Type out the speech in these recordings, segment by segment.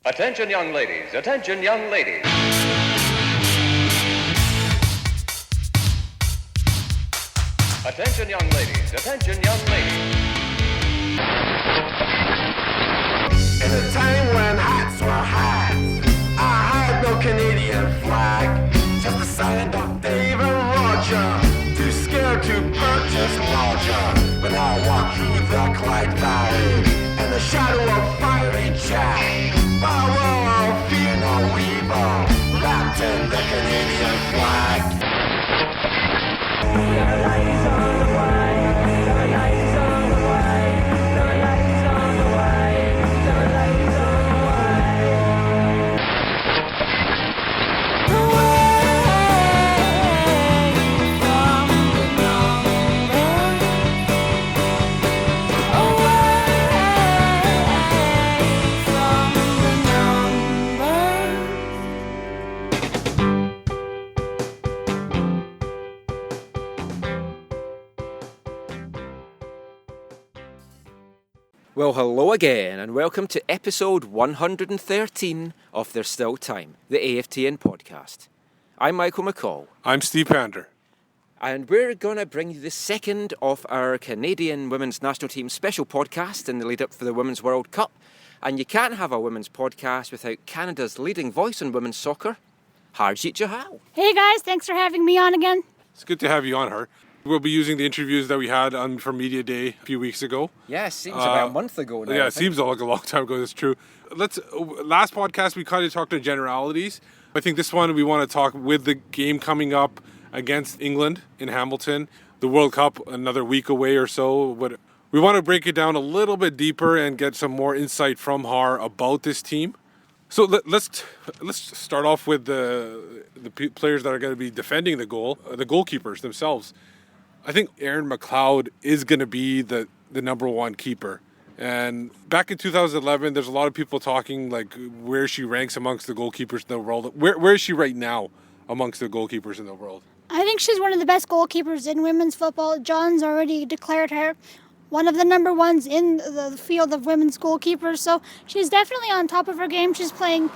Attention young ladies, attention young ladies. Attention young ladies, attention young ladies. In a time when hats were hats, I had no Canadian flag, just a sign of Dave and Roger, too scared to purchase larger. But I walked through the Clyde Valley, in the shadow of fiery Jack, I will fear no evil, wrapped in the Canadian flag. There are ladies on the way, there are ladies on the way, there are ladies on the way, there are ladies on the way. Away from the number, away from the number. Well, hello again, and welcome to episode 113 of There's Still Time, the AFTN podcast. I'm Michael McCall. I'm Steve Pander. And we're going to bring you the second of our Canadian Women's National Team special podcast in the lead up for the Women's World Cup. And you can't have a women's podcast without Canada's leading voice in women's soccer, Harjeet Johal. Hey guys, thanks for having me on again. It's good to have you on, Har. We'll be using the interviews that we had on for Media Day a few weeks ago. Yeah, it seems about a month ago now. Yeah, it seems like a long time ago, that's true. Last podcast we kind of talked in generalities. I think this one we want to talk with the game coming up against England in Hamilton, the World Cup another week away or so. But we want to break it down a little bit deeper and get some more insight from Har about this team. So let's start off with the players that are going to be defending the goal, the goalkeepers themselves. I think Erin McLeod is going to be the number one keeper. And back in 2011, there's a lot of people talking like where she ranks amongst the goalkeepers in the world. Where is she right now amongst the goalkeepers in the world? I think she's one of the best goalkeepers in women's football. John's already declared her one of the number ones in the field of women's goalkeepers. So she's definitely on top of her game. She's playing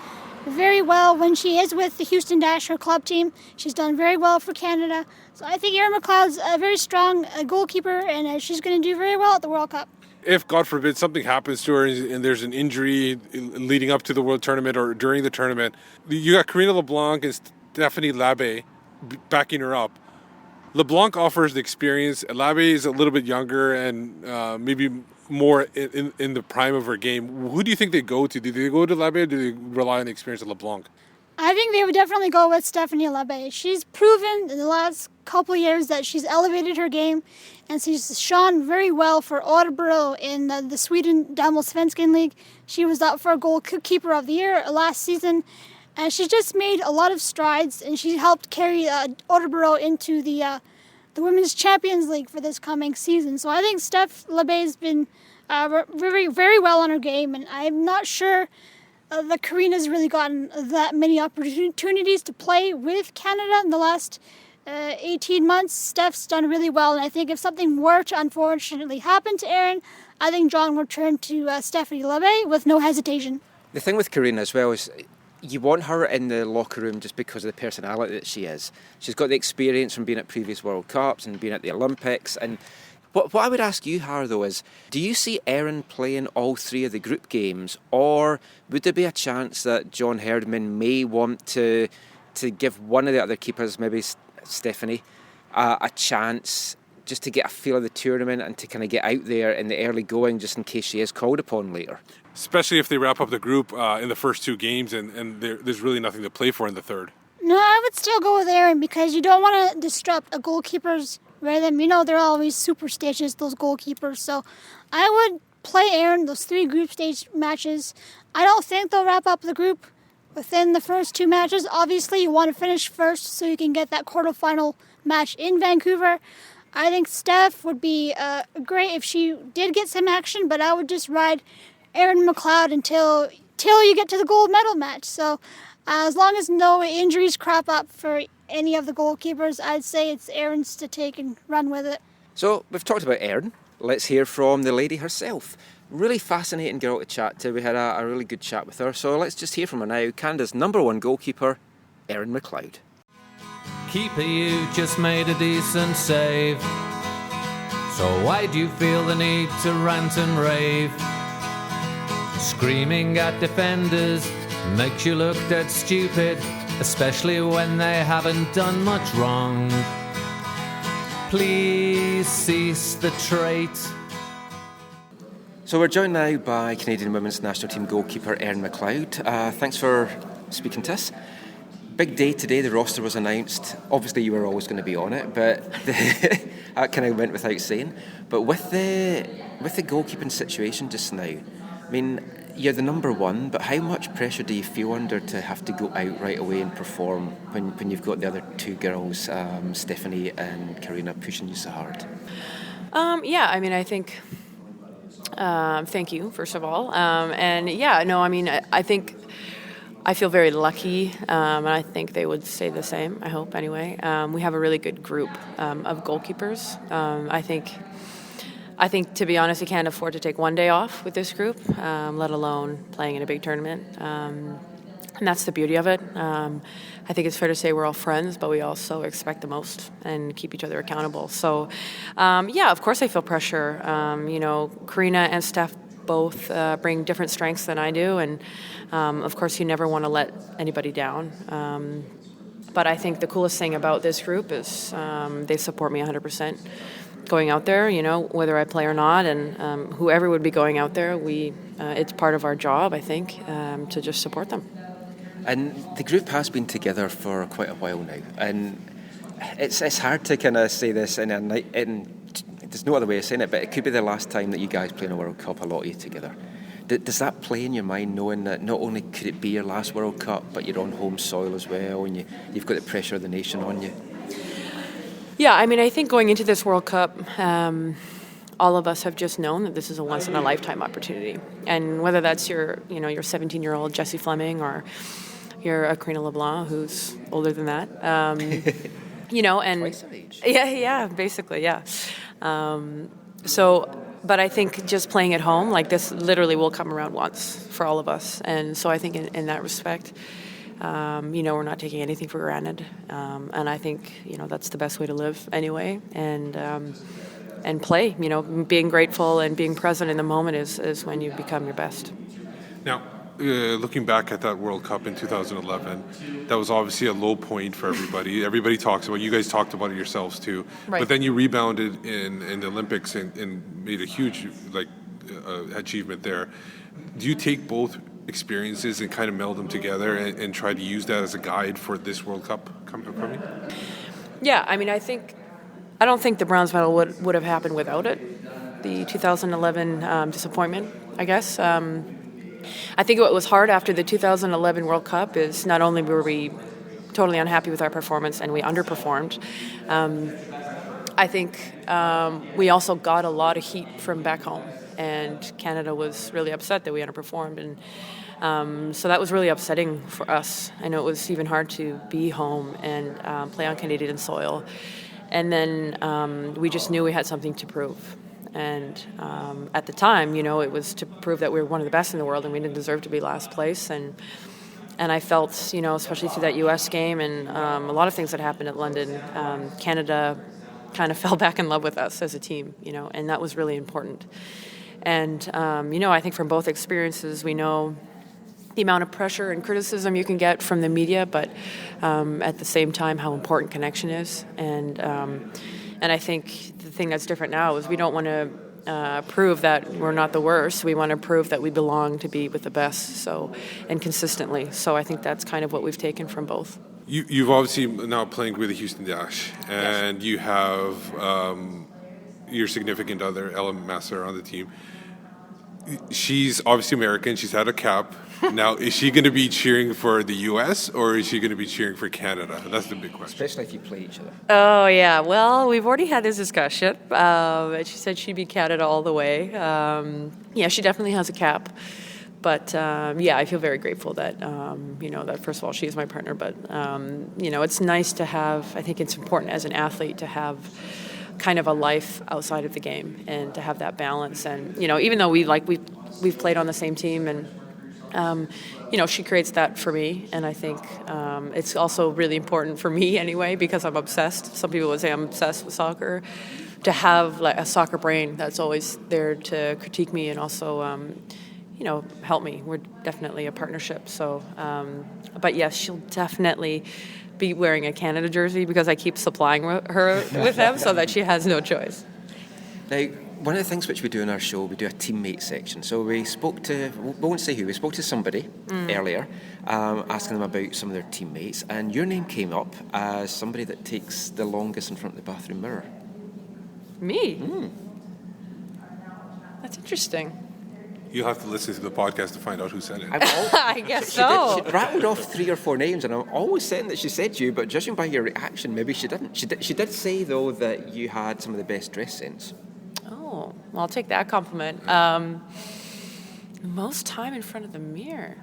very well when she is with the Houston Dash, her club team. She's done very well for Canada. So I think Erin McLeod's a very strong goalkeeper, and she's going to do very well at the World Cup. If, God forbid, something happens to her and there's an injury leading up to the World Tournament or during the tournament, you got Karina Leblanc and Stephanie Labbe backing her up. Leblanc offers the experience. Labbe is a little bit younger and maybe more in the prime of her game. Who do you think they go to? Do they go to Labbe or do they rely on the experience of Leblanc? I think they would definitely go with Stephanie Labbe. She's proven in the last couple of years that she's elevated her game, and she's shone very well for Örebro in the Sweden Damallsvenskan League. She was up for goalkeeper of the year last season, and she's just made a lot of strides, and she helped carry Örebro into the Women's Champions League for this coming season. So I think Steph Labbe's been very, very well on her game, and I'm not sure that Karina's really gotten that many opportunities to play with Canada in the last 18 months. Steph's done really well, and I think if something were to unfortunately happen to Erin, I think John would turn to Stephanie Labbe with no hesitation. The thing with Karina as well is you want her in the locker room just because of the personality that she is. She's got the experience from being at previous World Cups and being at the Olympics. And what I would ask you, Har, though, is do you see Erin playing all three of the group games, or would there be a chance that John Herdman may want to give one of the other keepers, maybe Stephanie, a chance just to get a feel of the tournament and to kind of get out there in the early going just in case she is called upon later? Especially if they wrap up the group in the first two games and there's really nothing to play for in the third. No, I would still go with Erin because you don't want to disrupt a goalkeeper's rhythm. You know, they're always superstitious, those goalkeepers. So I would play Erin those three group stage matches. I don't think they'll wrap up the group within the first two matches. Obviously, you want to finish first so you can get that quarterfinal match in Vancouver. I think Steph would be great if she did get some action, but I would just ride Erin McLeod until you get to the gold medal match. So as long as no injuries crop up for any of the goalkeepers, I'd say it's Erin's to take and run with it. So we've talked about Erin. Let's hear from the lady herself. Really fascinating girl to chat to. We had a really good chat with her. So let's just hear from her now. Canada's #1 goalkeeper, Erin McLeod. Keeper, you just made a decent save. So why do you feel the need to rant and rave? Screaming at defenders makes you look dead stupid, especially when they haven't done much wrong. Please cease the trait. So we're joined now by Canadian Women's National Team goalkeeper Erin McLeod. Thanks for speaking to us. Big day today, the roster was announced. Obviously you were always going to be on it, but that kind of went without saying. But with the goalkeeping situation just now, I mean, you're the #1, but how much pressure do you feel under to have to go out right away and perform when you've got the other two girls, Stephanie and Karina, pushing you so hard? Yeah, I mean, I think... thank you, first of all. And yeah, no, I mean, I think I feel very lucky, and I think they would say the same, I hope anyway. We have a really good group of goalkeepers. I think, to be honest, we can't afford to take one day off with this group, let alone playing in a big tournament. And that's the beauty of it. I think it's fair to say we're all friends, but we also expect the most and keep each other accountable. So, yeah, of course I feel pressure. Karina and Steph both bring different strengths than I do, and of course you never want to let anybody down. But I think the coolest thing about this group is they support me 100%. Going out there, whether I play or not, and whoever would be going out there, it's part of our job, I think, to just support them. And the group has been together for quite a while now, and it's hard to kind of say this in a night. There's no other way of saying it, but it could be the last time that you guys play in a World Cup, a lot of you together. Does that play in your mind, knowing that not only could it be your last World Cup, but you're on home soil as well, and you've got the pressure of the nation on you? Yeah, I mean, I think going into this World Cup, all of us have just known that this is a once-in-a-lifetime opportunity. And whether that's your 17-year-old Jessie Fleming, or you're a Karina Leblanc who's older than that, and Twice her age. Yeah, basically, yeah. But I think just playing at home, like this literally will come around once for all of us. And so I think in that respect, we're not taking anything for granted. And I think, that's the best way to live anyway. And play, being grateful and being present in the moment is when you become your best. Now, looking back at that World Cup in 2011, that was obviously a low point for everybody. Everybody talks about it. You guys talked about it yourselves too. Right. But then you rebounded in the Olympics and made a huge achievement there. Do you take both experiences and kind of meld them together and try to use that as a guide for this World Cup coming? Yeah, I mean, I don't think the bronze medal would have happened without it. The 2011 disappointment, I guess. I think what was hard after the 2011 World Cup is not only were we totally unhappy with our performance and we underperformed, I think we also got a lot of heat from back home, and Canada was really upset that we underperformed, and so that was really upsetting for us. I know it was even hard to be home and play on Canadian soil, and then we just knew we had something to prove. And at the time, it was to prove that we were one of the best in the world, and we didn't deserve to be last place. And I felt, especially through that U.S. game and a lot of things that happened at London, Canada kind of fell back in love with us as a team, and that was really important. And, I think from both experiences, we know the amount of pressure and criticism you can get from the media, but at the same time, how important connection is. And I think the thing that's different now is we don't want to prove that we're not the worst. We want to prove that we belong to be with the best, and consistently. So I think that's kind of what we've taken from both. You've obviously now playing with the Houston Dash, and you have your significant other, Ella Masser, on the team. She's obviously American. She's had a cap. Now, is she going to be cheering for the U.S. or is she going to be cheering for Canada? That's the big question. Especially if you play each other. Oh, yeah. Well, we've already had this discussion. She said she'd be Canada all the way. Yeah, she definitely has a cap. But, I feel very grateful that, that first of all, she is my partner. But, it's nice to have, I think it's important as an athlete to have kind of a life outside of the game, and to have that balance. And even though we've played on the same team, and she creates that for me, and I think it's also really important for me anyway, because I'm obsessed. Some people would say I'm obsessed with soccer. To have like a soccer brain that's always there to critique me and also help me. We're definitely a partnership. So, but yes, she'll definitely be wearing a Canada jersey because I keep supplying her with them, so that she has no choice. Now, one of the things which we do in our show, we do a teammate section. So we spoke to, we won't say who, we spoke to somebody earlier, asking them about some of their teammates, and your name came up as somebody that takes the longest in front of the bathroom mirror. Me? That's interesting. You'll have to listen to the podcast to find out who said it. I guess so. She rattled off 3 or 4 names, and I'm always saying that she said you, but judging by your reaction, maybe she didn't. She did say, though, that you had some of the best dress sense. Oh, well, I'll take that compliment. Most time in front of the mirror.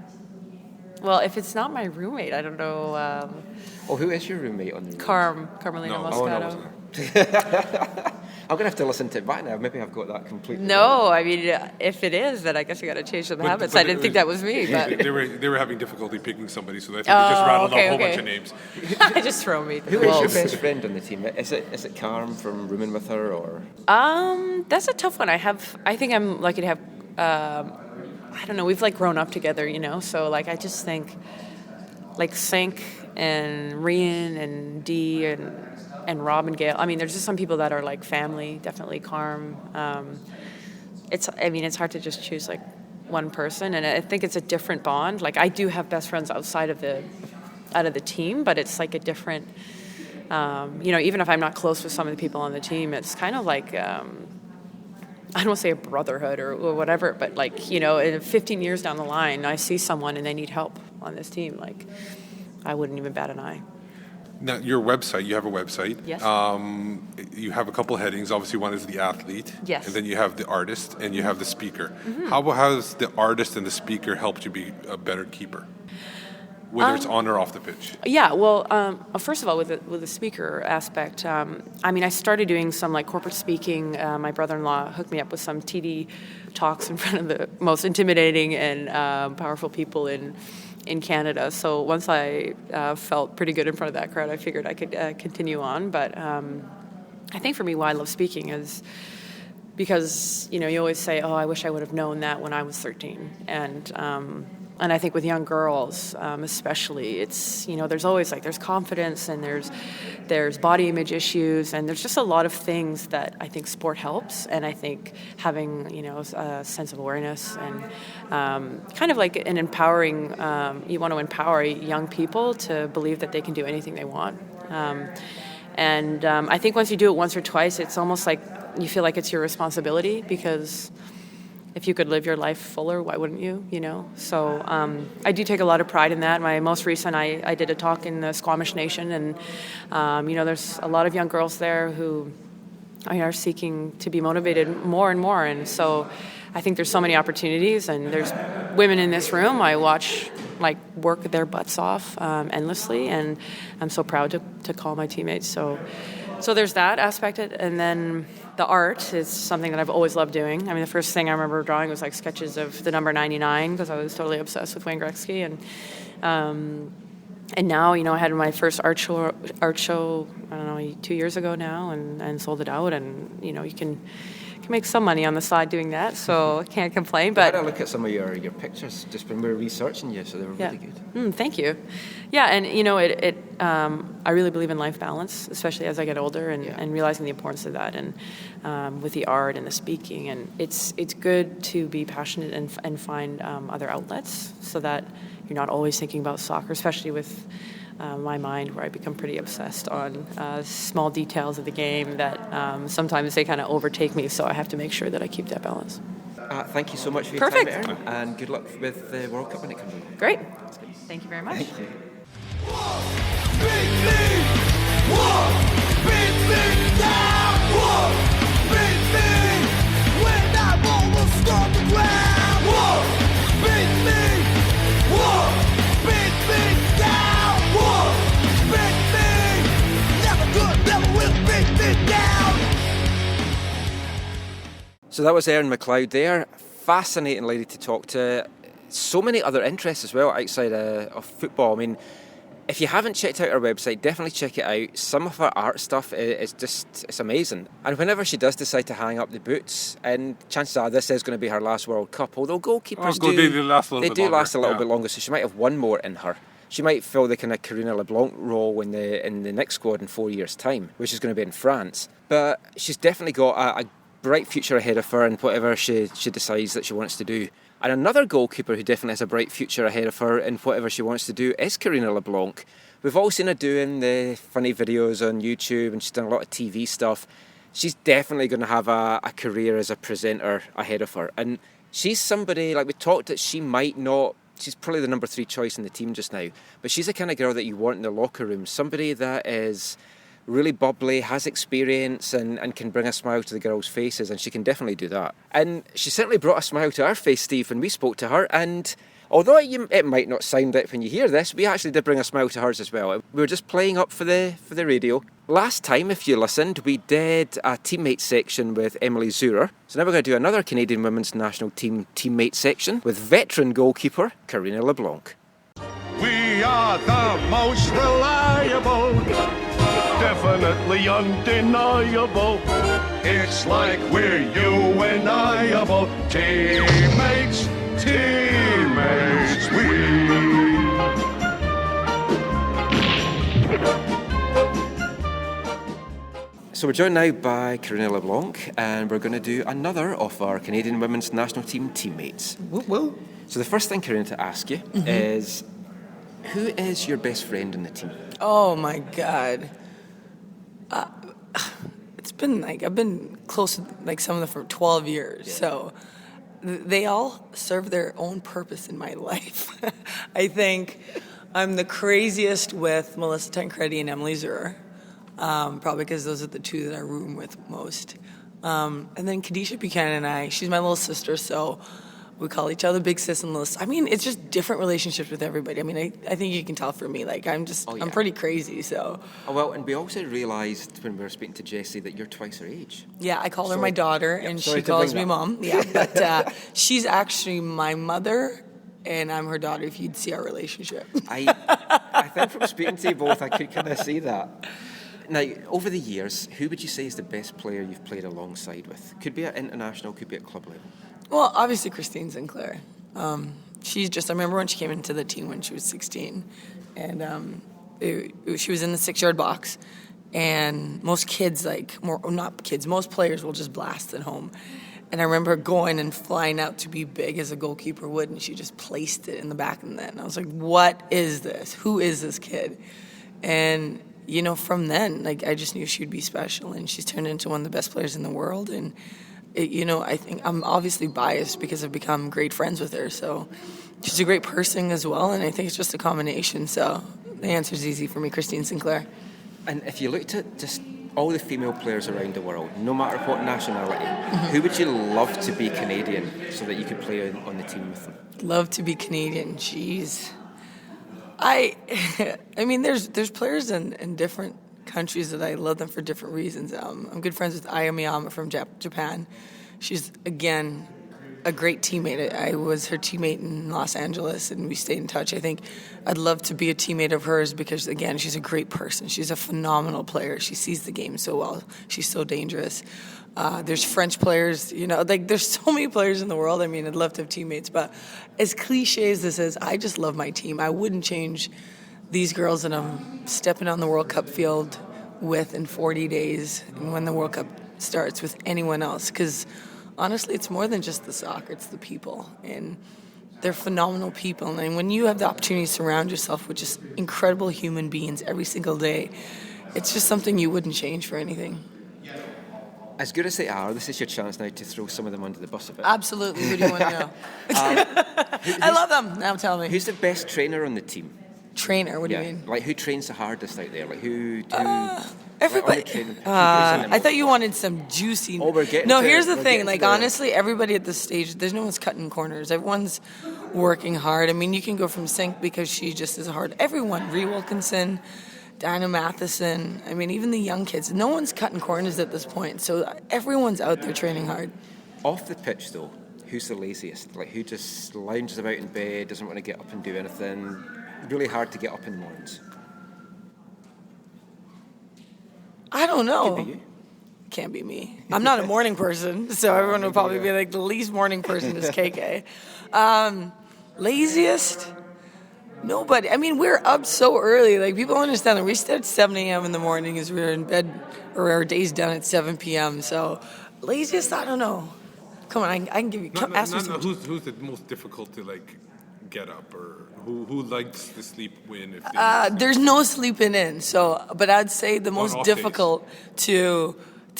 Well, if it's not my roommate, I don't know. Who is your roommate on the Carmelina No. Moscato. I'm going to have to listen to it back now. Maybe I've got that completely No, wrong. I mean, if it is, then I guess you got to change some habits. but I didn't think that was me, but They were having difficulty picking somebody, so that's why they just rattled off a whole bunch of names. I just throw me. Who is your best friend on the team? Is it Carm from rooming with her, or? That's a tough one. I think I'm lucky to have. I don't know. We've grown up together, So I just think, Sink and Rian and Dee and Rob and Gail. I mean, there's just some people that are family. Definitely Carm. It's hard to just choose one person, and I think it's a different bond. I do have best friends outside of the team, but it's a different. Even if I'm not close with some of the people on the team, it's kind of I don't want to say a brotherhood or whatever, but in 15 years down the line, I see someone and they need help on this team. I wouldn't even bat an eye. Now, your website, you have a website. Yes. You have a couple headings. Obviously, one is the athlete. Yes. And then you have the artist and you have the speaker. Mm-hmm. How has the artist and the speaker helped you be a better keeper? Whether it's on or off the pitch. Yeah, well, first of all, with the speaker aspect, I started doing some corporate speaking. My brother-in-law hooked me up with some TD talks in front of the most intimidating and powerful people in Canada. So once I felt pretty good in front of that crowd, I figured I could continue on. But I think for me, why I love speaking is because, you always say, oh, I wish I would have known that when I was 13. And I think with young girls, especially, it's, there's always there's confidence and there's body image issues, and there's just a lot of things that I think sport helps. And I think having, a sense of awareness and kind of an empowering, you want to empower young people to believe that they can do anything they want. And I think once you do it once or twice, it's almost you feel like it's your responsibility, because if you could live your life fuller, why wouldn't you, So I do take a lot of pride in that. My most recent, I did a talk in the Squamish Nation, and, there's a lot of young girls there who are seeking to be motivated more and more. And so I think there's so many opportunities, and there's women in this room I watch work their butts off endlessly, and I'm so proud to call my teammates. So there's that aspect, and then the art is something that I've always loved doing. The first thing I remember drawing was sketches of the number 99, because I was totally obsessed with Wayne Gretzky, and now I had my first art show I don't know 2 years ago now, and sold it out, and you can make some money on the side doing that, so I can't complain. But I had a look at some of your pictures just when we were researching you, so they were really good. Thank you. Yeah, and I really believe in life balance, especially as I get older, and realizing the importance of that, and with the art and the speaking, and it's good to be passionate and find other outlets, so that you're not always thinking about soccer, especially with my mind, where I become pretty obsessed on small details of the game that sometimes they kind of overtake me, so I have to make sure that I keep that balance. Thank you so much for your Perfect. time, Erin, and good luck with the World Cup when it comes in. Great. Thank you very much. Thank you. Never will beat me down. So that was Erin McLeod there. Fascinating lady to talk to. So many other interests as well outside of football. I mean, if you haven't checked out her website, definitely check it out. Some of her art stuff is it's amazing. And whenever she does decide to hang up the boots, and chances are this is going to be her last World Cup, although goalkeepers they do last a little bit longer, so she might have one more in her. She might fill the kind of Karina Leblanc role in the next squad in 4 years' time, which is going to be in France. But she's definitely got a bright future ahead of her in whatever she decides that she wants to do. And another goalkeeper who definitely has a bright future ahead of her in whatever she wants to do is Karina Leblanc. We've all seen her doing the funny videos on YouTube, and she's done a lot of TV stuff. She's definitely going to have a career as a presenter ahead of her. And she's somebody, like we talked, that she might not, she's probably the number 3 choice in the team just now, but she's the kind of girl that you want in the locker room. Somebody that is really bubbly, has experience, and can bring a smile to the girls' faces, and she can definitely do that. And she certainly brought a smile to our face, Steve, when we spoke to her, and although it might not sound it when you hear this, we actually did bring a smile to hers as well. We were just playing up for the radio. Last time, if you listened, we did a teammate section with Emily Zurer. So now we're going to do another Canadian Women's National Team teammate section with veteran goalkeeper Karina Leblanc. We are the most reliable, definitely undeniable. It's like we're UNIable. Teammates, So we're joined now by Karina Leblanc, and we're going to do another of our Canadian Women's National Team teammates. Woo. So the first thing, Karina, to ask you is, who is your best friend in the team? Oh my God. It's been like, I've been close to like some of them for 12 years. Yeah. So they all serve their own purpose in my life. I think I'm the craziest with Melissa Tancredi and Emily Zurer. Probably because those are the two that I room with most. And then Kadisha Buchanan and she's my little sister, so we call each other Big Sis and Little Sis. I mean, it's just different relationships with everybody. I mean, I think you can tell for me, like, I'm pretty crazy, so. Oh, well, and we also realised when we were speaking to Jessie that you're twice her age. Yeah, I call her my daughter, and she calls me mom. Yeah, but she's actually my mother, and I'm her daughter, if you'd see our relationship. I think from speaking to you both, I could kind of see that. Now, over the years, who would you say is the best player you've played alongside with? Could be at international, could be at club level. Well, obviously Christine Sinclair. She's just, I remember when she came into the team when she was 16, and she was in the 6-yard box, and most kids, most players will just blast it home. And I remember going and flying out to be big as a goalkeeper would, and she just placed it in the back of the net. And I was like, what is this? Who is this kid? And you know, from then, like, I just knew she'd be special, and she's turned into one of the best players in the world. And, I think I'm obviously biased because I've become great friends with her. So she's a great person as well, and I think it's just a combination. So the answer's easy for me, Christine Sinclair. And if you looked at just all the female players around the world, no matter what nationality, who would you love to be Canadian so that you could play on the team with them? Love to be Canadian, jeez. I mean, there's players in different countries that I love them for different reasons. I'm good friends with Aya Miyama from Japan. She's, again, a great teammate. I was her teammate in Los Angeles, and we stayed in touch. I think I'd love to be a teammate of hers because, again, she's a great person. She's a phenomenal player. She sees the game so well. She's so dangerous. There's French players, there's so many players in the world. I mean, I'd love to have teammates, but as cliche as this is, I just love my team. I wouldn't change these girls that I'm stepping on the World Cup field with in 40 days and when the World Cup starts with anyone else, because honestly, it's more than just the soccer, it's the people, and they're phenomenal people. And when you have the opportunity to surround yourself with just incredible human beings every single day, it's just something you wouldn't change for anything. As good as they are, this is your chance now to throw some of them under the bus a bit. Absolutely. Who do you want to know? I love them. Now tell me. Who's the best trainer on the team? Trainer? What do you mean? Like, who trains the hardest out there? Like, everybody. I thought you wanted some juicy. Oh, we're getting No, to here's it. the thing. Like, honestly, everybody at this stage, there's no one's cutting corners. Everyone's working hard. I mean, you can go from Sink because she just is hard. Everyone. Rhea Wilkinson, Diana Matheson, I mean, even the young kids. No one's cutting corners at this point. So everyone's out there training hard. Off the pitch, though, who's the laziest? Like, who just lounges about in bed, doesn't want to get up and do anything? Really hard to get up in the mornings. I don't know. Could be you. Can't be me. I'm not a morning person, so everyone would probably be like, the least morning person is KK. Laziest? Nobody. I mean, we're up so early. Like, people don't understand that we start at 7 a.m. in the morning as we're in bed, or our day's done at 7 p.m. So, laziest? I don't know. Come on, I can give you. Ask me something. Who's the most difficult to like get up, or who likes to sleep in? If they There's no sleeping in. So, but I'd say the most off difficult to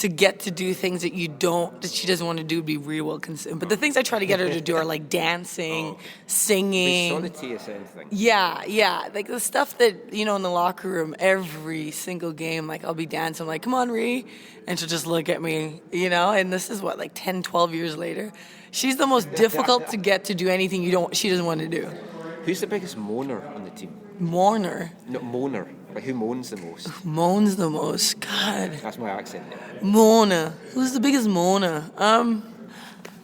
get to do things that she doesn't want to do would be Rhea Wilkinson. But the things I try to get her to do are like dancing, singing. Sonneteous anything. Yeah. Like the stuff that, in the locker room, every single game, like I'll be dancing, I'm like, come on, Rhea. And she'll just look at me, and this is what, like 10, 12 years later. She's the most difficult to get to do anything she doesn't want to do. Who's the biggest moaner on the team? Mourner. No, moaner. Like, who moans the most? Moans the most. God. That's my accent. Yeah. Moaner. Who's the biggest moaner?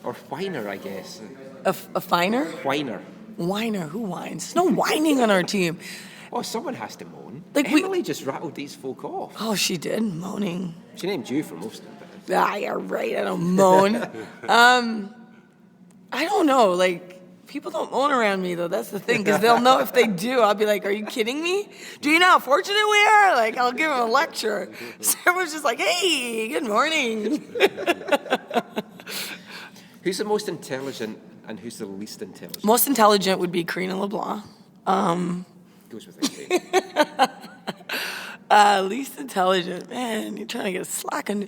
Or whiner, I guess. A finer? Whiner. Whiner. Who whines? There's no whining on our team. Oh, someone has to moan. Like Emily just rattled these folk off. Oh, she did? Moaning. She named you for most of it. Yeah, right. I don't moan. I don't know. Like, people don't moan around me, though. That's the thing, because they'll know if they do. I'll be like, are you kidding me? Do you know how fortunate we are? Like, I'll give them a lecture. So everyone's just like, hey, good morning. Who's the most intelligent and who's the least intelligent? Most intelligent would be Karina Leblanc. Goes without saying. Least intelligent. Man, you're trying to get slack on...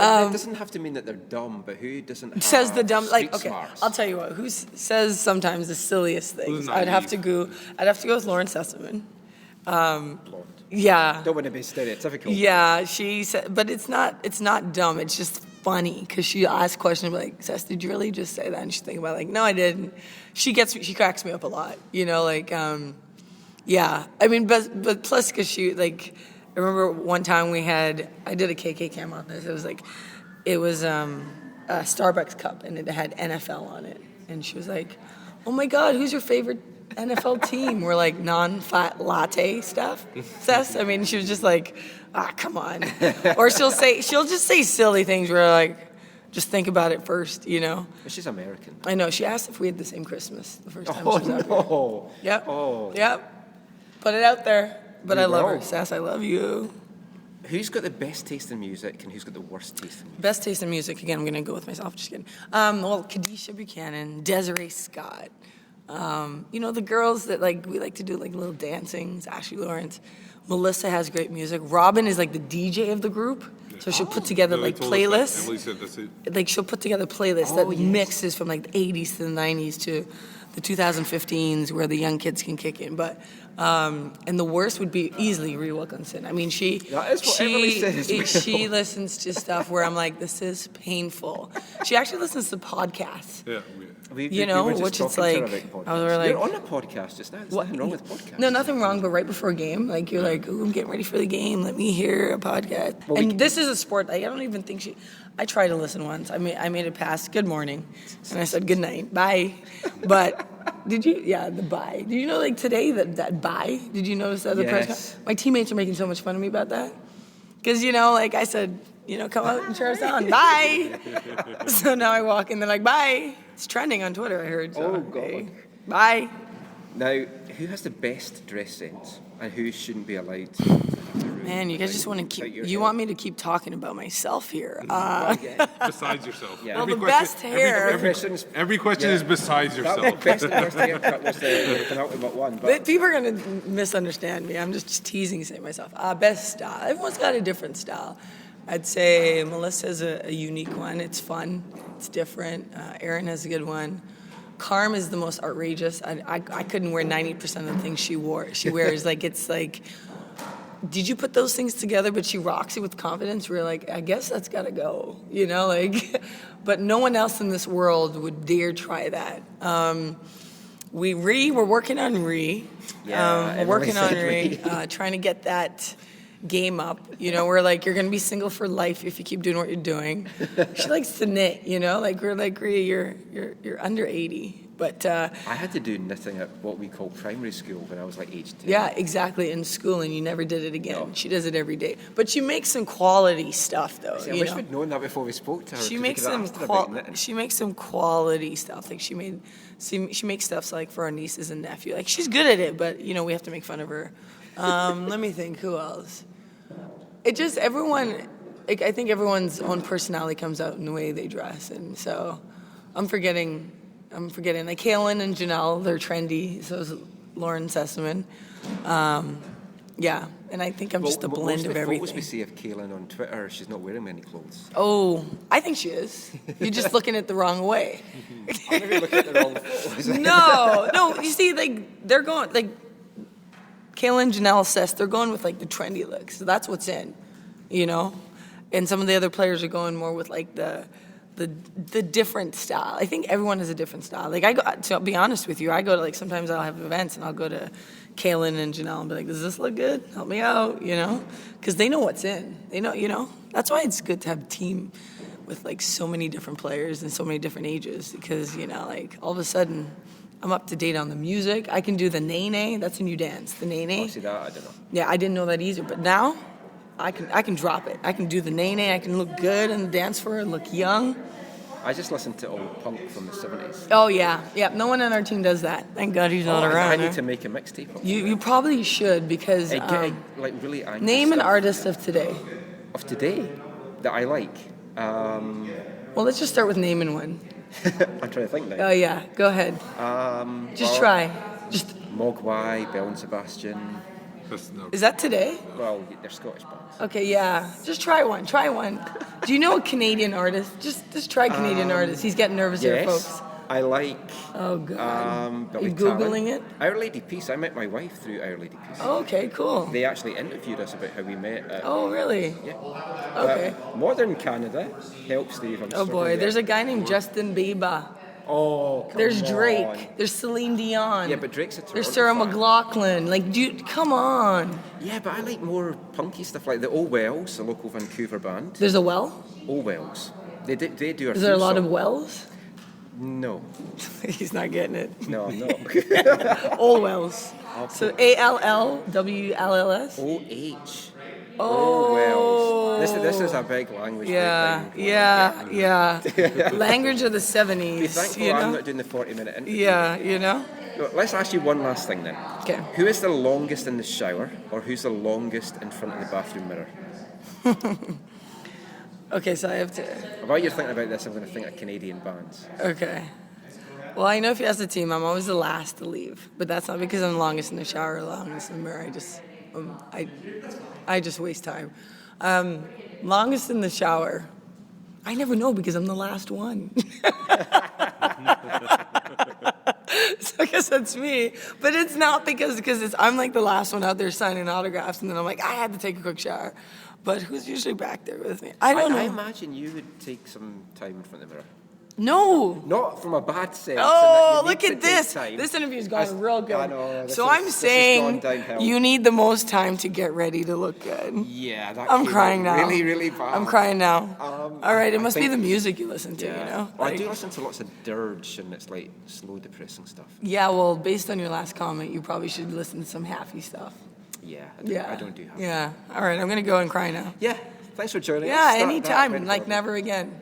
It doesn't have to mean that they're dumb, but who doesn't have says the dumb, like, street okay, smarts? I'll tell you what, who says sometimes the silliest things. I'd have to go with Lauren Sessamon. Blonde. Yeah. Don't want to be stereotypical. Yeah, she said, but it's not dumb, it's just funny, because she asks questions like, Sess, did you really just say that? And she's thinking about it, like, no, I didn't. She cracks me up a lot, yeah. I mean, but plus, because she, like, I remember one time I did a KK cam on this. It was a Starbucks cup, and it had NFL on it. And she was like, oh my God, who's your favorite NFL team? We're like, non-fat latte stuff, Sess. I mean, she was just like, come on. Or she'll just say silly things where like, just think about it first, She's American. I know. She asked if we had the same Christmas the first time she was out no. here. Yep. Oh. Yep. Put it out there. But You I love her. will. Sass, I love you. Who's got the best taste in music and who's got the worst taste in music? Best taste in music. Again, I'm going to go with myself. Just kidding. Well, Kadisha Buchanan, Desiree Scott. The girls that we like to do little dancings. Ashley Lawrence. Melissa has great music. Robin is the DJ of the group. So she'll put together playlists. Emily said that's it. She'll put together playlists that mixes from the 80s to the 90s to the 2015s where the young kids can kick in. But and the worst would be easily Rhea Wilkinson. I mean, she listens to stuff where I'm like, this is painful. She actually listens to podcasts. Yeah. We which were just it's talking like, to her about I was podcasts. like, You're on a podcast just now. There's nothing wrong with podcasts. No, nothing wrong, but right before a game, you're like, ooh, I'm getting ready for the game. Let me hear a podcast. Well, this is a sport. I don't even think I tried to listen once. I made it past good morning, and I said good night, bye. But did you? Yeah, the bye. Did you know today that bye? Did you notice that? Yes. My teammates are making so much fun of me about that. Because I said, come out and share us on. Bye. So now I walk in, they're like, bye. It's trending on Twitter, I heard. So, Oh, God. hey, bye. Now, who has the best dress sense and who shouldn't be allowed to enter the room? Man, you guys just want to Out your keep. You head? want me to keep talking about myself here. Besides yourself. Yeah. Well, Every the question- best hair. Every question is besides That yourself. best haircut was the penultimate one. But people are going to misunderstand me. I'm just teasing, saying myself. Best style. Everyone's got a different style. I'd say Melissa's a unique one. It's fun. It's different. Erin has a good one. Carm is the most outrageous. I couldn't wear 90% of the things she wears. Did you put those things together? But she rocks it with confidence. We're like, I guess that's got to go. But no one else in this world would dare try that. We're working on Rhea. Yeah, we're working on Emily Rhea, trying to get that game up, where like you're gonna be single for life if you keep doing what you're doing. She likes to knit, like we're like, you're under 80. But I had to do knitting at what we call primary school when I was like age 10. yeah, exactly, in school, and you never did it again. No. She does it every day. But she makes some quality stuff though. See, I wish we'd known that before we spoke to her. She 'cause we makes could have some asked her about knitting. she makes some quality stuff. Like she makes stuff like for our nieces and nephew. Like she's good at it, but we have to make fun of her. Let me think, who else? It just everyone. Like, I think everyone's own personality comes out in the way they dress, and so I'm forgetting. Like Kaylin and Janelle, they're trendy. So is Lauren Sessamon. Yeah, and I think I'm just a blend of everything. Most of the photos we see of Kaylin on Twitter, she's not wearing many clothes. Oh, I think she is. You're just looking at it the wrong way. I'm maybe looking at the wrong photos. No. You see, like they're going like Kaylin, Janelle, Sess, they're going with like the trendy look. So that's what's in, And some of the other players are going more with like the different style. I think everyone has a different style. Like to be honest with you, I go to like sometimes I'll have events and I'll go to Kaylin and Janelle and be like, does this look good? Help me out, Because they know what's in. They know, That's why it's good to have a team with like so many different players and so many different ages because, like all of a sudden I'm up to date on the music. I can do the nene. That's a new dance. The nene. Oh, see that? I don't know. Yeah, I didn't know that either. But now I can drop it. I can do the nene. I can look good on the dance floor and look young. I just listened to old punk from the 70s. Oh, yeah. Yeah, no one on our team does that. Thank God he's not around. I need to make a mixtape of You probably should because... like really angry name an stuff. artist of today. Of today? That I like? Well, let's just start with naming one. I'm trying to think now. Oh, yeah. Go ahead. Try. Just... Mogwai, Bell and Sebastian. Is that today? Well, they're Scottish bands. Okay, yeah. Just try one. Do you know a Canadian artist? Just try Canadian artist. He's getting nervous here, folks. I like... Oh, God. Are you Googling it? Our Lady Peace. I met my wife through Our Lady Peace. Oh, okay, cool. They actually interviewed us about how we met. Oh, really? Yeah. Okay. Modern Canada. Help, Steve. Oh, boy. There's a guy named Justin Bieber. Oh, come There's on. Drake. There's Celine Dion. Yeah, but Drake's a Toronto There's Sarah fan. McLachlan. Like, dude, come on. Yeah, but I like more punky stuff like the Old Wells, a local Vancouver band. There's a well? Old Wells. They do our Is there a theme lot of song. wells? No. He's not getting it. No, I'm not. Old wells. So ALLWLLS? OH. Oh. Wells. This is a big language. Yeah. Language of the 70s. Be thankful I'm not doing the 40-minute interview. Yeah, Let's ask you one last thing then. Okay. Who is the longest in the shower, or who's the longest in front of the bathroom mirror? Okay, so I have to... While you're thinking about this, I'm going to think of Canadian bands. Okay. Well, I know if you ask the team, I'm always the last to leave. But that's not because I'm longest in the shower or longest in the mirror. I just waste time. Longest in the shower. I never know because I'm the last one. So I guess that's me. But it's not because I'm like the last one out there signing autographs, and then I'm like, I had to take a quick shower. But who's usually back there with me? I don't know. I imagine you would take some time in front of the mirror. No. Not from a bad sense. Oh, in that you look need at to take this. time. This interview's gone real good. I know. I'm saying you need the most time to get ready to look good. Yeah, that I'm came crying out now. really, really bad. I'm crying now. All right, it must be think- the music you listen to, Well, I Like- do listen to lots of dirge, and it's like slow, depressing stuff. Yeah, well, based on your last comment, you probably should listen to some happy stuff. Yeah, I don't do happy. Yeah. All right, I'm going to go and cry now. Yeah, thanks for joining us. Yeah, That anytime, went like well. never again.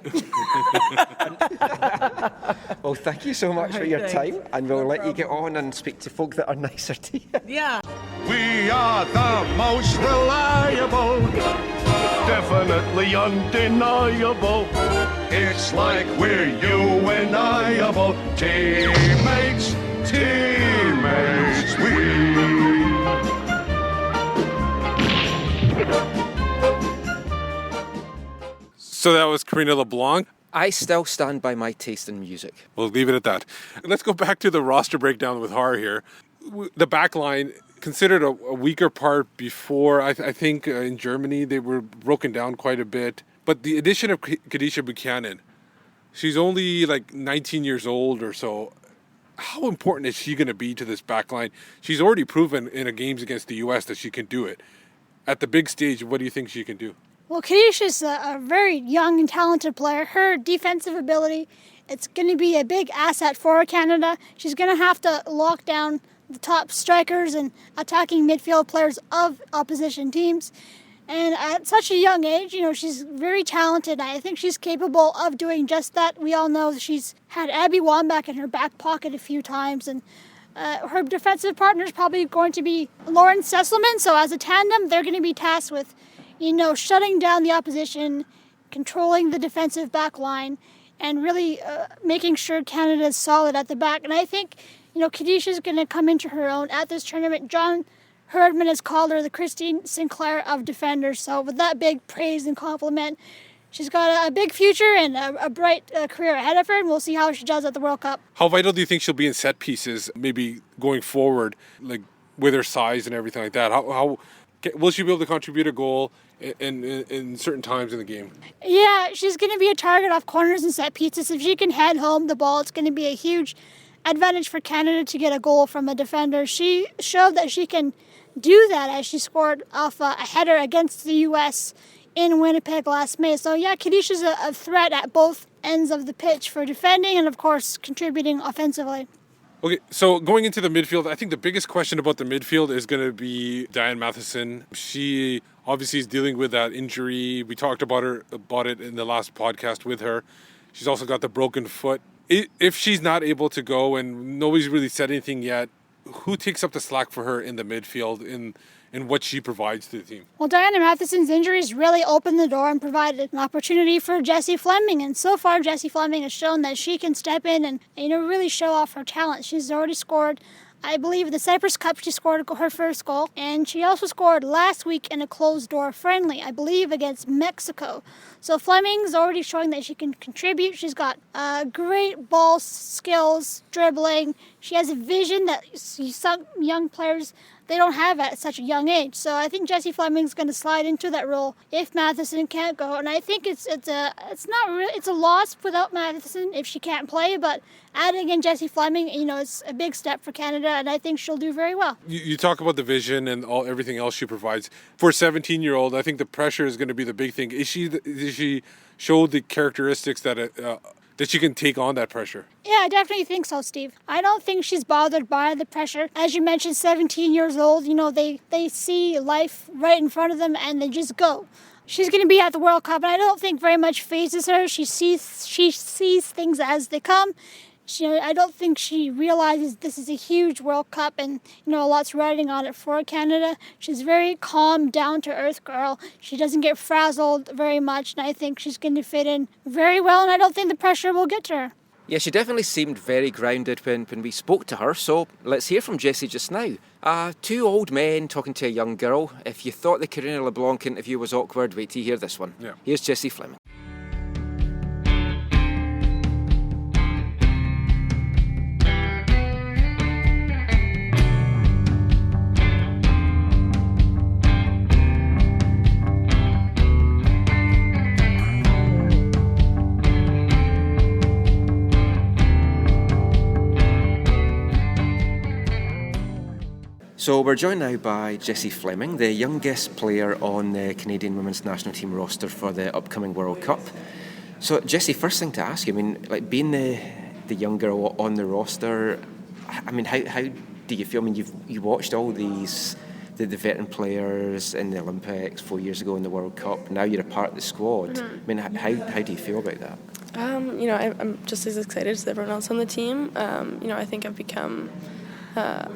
Well, thank you so much for your time, and we'll let you get on and speak to folk that are nicer to you. Yeah. We are the most reliable, definitely undeniable. It's like we're UNIable. Teammates, we. So that was Karina Leblanc. I still stand by my taste in music. We'll leave it at that. Let's go back to the roster breakdown with Har here. The back line, considered a weaker part before. I think in Germany they were broken down quite a bit. But the addition of Kadisha Buchanan, she's only like 19 years old or so. How important is she going to be to this back line? She's already proven in games against the U.S. that she can do it. at the big stage, what do you think she can do? Well, Kadisha's a very young and talented player. Her defensive ability, it's going to be a big asset for Canada. She's going to have to lock down the top strikers and attacking midfield players of opposition teams. And at such a young age, she's very talented. I think she's capable of doing just that. We all know she's had Abby Wambach in her back pocket a few times, and her defensive partner is probably going to be Lauren Sesselman. So as a tandem, they're going to be tasked with, shutting down the opposition, controlling the defensive back line, and really making sure Canada is solid at the back. And I think, Kadisha's going to come into her own at this tournament. John Herdman has called her the Christine Sinclair of defenders. So with that big praise and compliment, she's got a big future and a bright career ahead of her, and we'll see how she does at the World Cup. How vital do you think she'll be in set pieces, maybe going forward, like with her size and everything like that? How will she be able to contribute a goal in certain times in the game? Yeah, she's going to be a target off corners and set pieces. If she can head home the ball, it's going to be a huge advantage for Canada to get a goal from a defender. She showed that she can do that as she scored off a header against the U.S. in Winnipeg last May. So yeah, Kadisha's a threat at both ends of the pitch for defending and, of course, contributing offensively. Okay, so going into the midfield, I think the biggest question about the midfield is going to be Diane Matheson. She obviously is dealing with that injury. We talked about it in the last podcast with her. She's also got the broken foot. If she's not able to go and nobody's really said anything yet, who takes up the slack for her in the midfield in what she provides to the team? Well, Diana Matheson's injuries really opened the door and provided an opportunity for Jessie Fleming. And so far, Jessie Fleming has shown that she can step in and really show off her talent. She's already scored, I believe, in the Cyprus Cup, she scored her first goal. And she also scored last week in a closed-door friendly, I believe, against Mexico. So Fleming's already showing that she can contribute. She's got great ball skills, dribbling. She has a vision that some young players, they don't have at such a young age. So I think Jessie Fleming's going to slide into that role if Matheson can't go. And I think it's a loss without Matheson if she can't play. But adding in Jessie Fleming, it's a big step for Canada, and I think she'll do very well. You talk about the vision and everything else she provides. For a 17-year-old, I think the pressure is going to be the big thing. Does she show the characteristics that she can take on that pressure? Yeah, I definitely think so, Steve. I don't think she's bothered by the pressure. As you mentioned, 17 years old, they see life right in front of them and they just go. She's going to be at the World Cup, and I don't think very much phases her. She sees things as they come. I don't think she realizes this is a huge World Cup and, a lot's riding on it for Canada. She's a very calm, down-to-earth girl. She doesn't get frazzled very much, and I think she's going to fit in very well, and I don't think the pressure will get to her. Yeah, she definitely seemed very grounded when we spoke to her, so let's hear from Jessie just now. Two old men talking to a young girl. If you thought the Karina Leblanc interview was awkward, wait till you hear this one. Yeah. Here's Jessie Fleming. So we're joined now by Jessie Fleming, the youngest player on the Canadian women's national team roster for the upcoming World Cup. So Jessie, first thing to ask you, being the young girl on the roster, how do you feel? You watched all these, the veteran players in the Olympics 4 years ago in the World Cup. Now you're a part of the squad. Mm-hmm. How do you feel about that? I'm just as excited as everyone else on the team. I think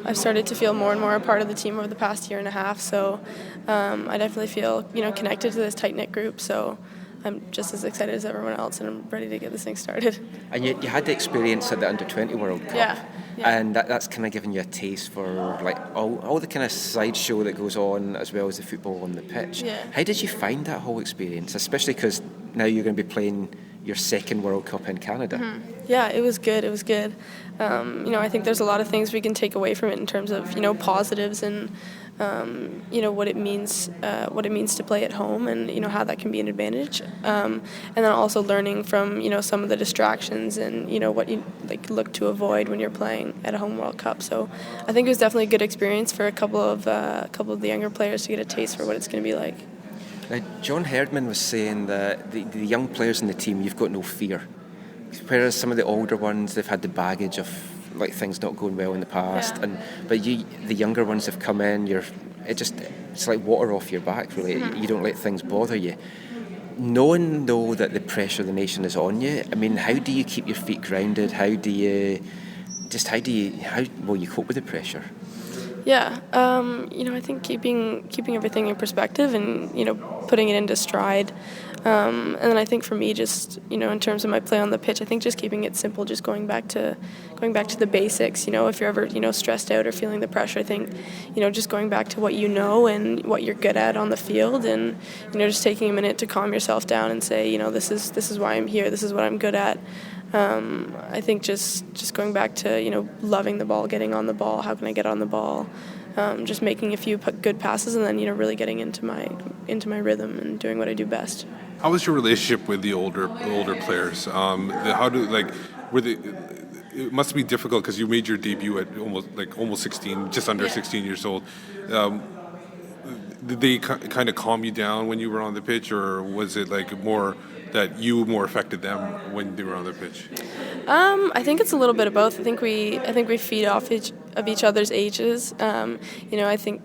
I've started to feel more and more a part of the team over the past year and a half, so I definitely feel, connected to this tight-knit group, so I'm just as excited as everyone else, and I'm ready to get this thing started. And you had the experience at the Under-20 World Cup, yeah. And that's kind of given you a taste for all the kind of sideshow that goes on as well as the football on the pitch. Yeah. How did you find that whole experience, especially because now you're going to be playing your second World Cup in Canada? Mm-hmm. Yeah, it was good. I think there's a lot of things we can take away from it in terms of, positives and, what it means to play at home, and how that can be an advantage, and then also learning from some of the distractions and what you look to avoid when you're playing at a home World Cup. So I think it was definitely a good experience for a couple of the younger players to get a taste for what it's going to be like. Now, John Herdman was saying that the young players in the team, you've got no fear, whereas some of the older ones, they've had the baggage of things not going well in the past, but the younger ones have come in. It's like water off your back, really. You don't let things bother you. Knowing though that the pressure of the nation is on you, I mean, how do you keep your feet grounded? How will you cope with the pressure? Yeah, I think keeping everything in perspective and putting it into stride. And then I think for me, just in terms of my play on the pitch, I think just keeping it simple, just going back to the basics. If you're ever stressed out or feeling the pressure, I think just going back to what and what you're good at on the field, and just taking a minute to calm yourself down and say this is why I'm here. This is what I'm good at. I think just going back to loving the ball, getting on the ball. How can I get on the ball? Just making a few good passes, and then really getting into my rhythm and doing what I do best. How was your relationship with the older players? It must be difficult because you made your debut at almost 16, just under 16 years old. Did they kind of calm you down when you were on the pitch, or was it more that you more affected them when they were on the pitch? I think it's a little bit of both. I think we feed off each other's ages. I think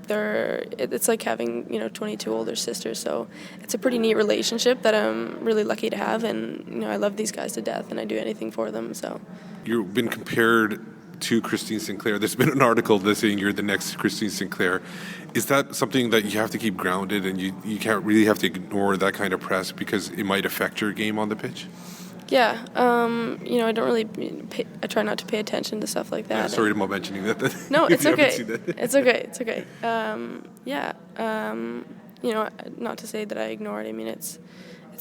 it's like having 22 older sisters, so it's a pretty neat relationship that I'm really lucky to have, and I love these guys to death, and I do anything for them. So you've been compared to Christine Sinclair. There's been an article that's saying you're the next Christine Sinclair. Is that something that you have to keep grounded, and you can't really have to ignore that kind of press because it might affect your game on the pitch? Yeah, I don't really I try not to pay attention to stuff like that. Yeah, sorry about mentioning that. No, it's okay. It's okay. Not to say that I ignore it. I mean, it's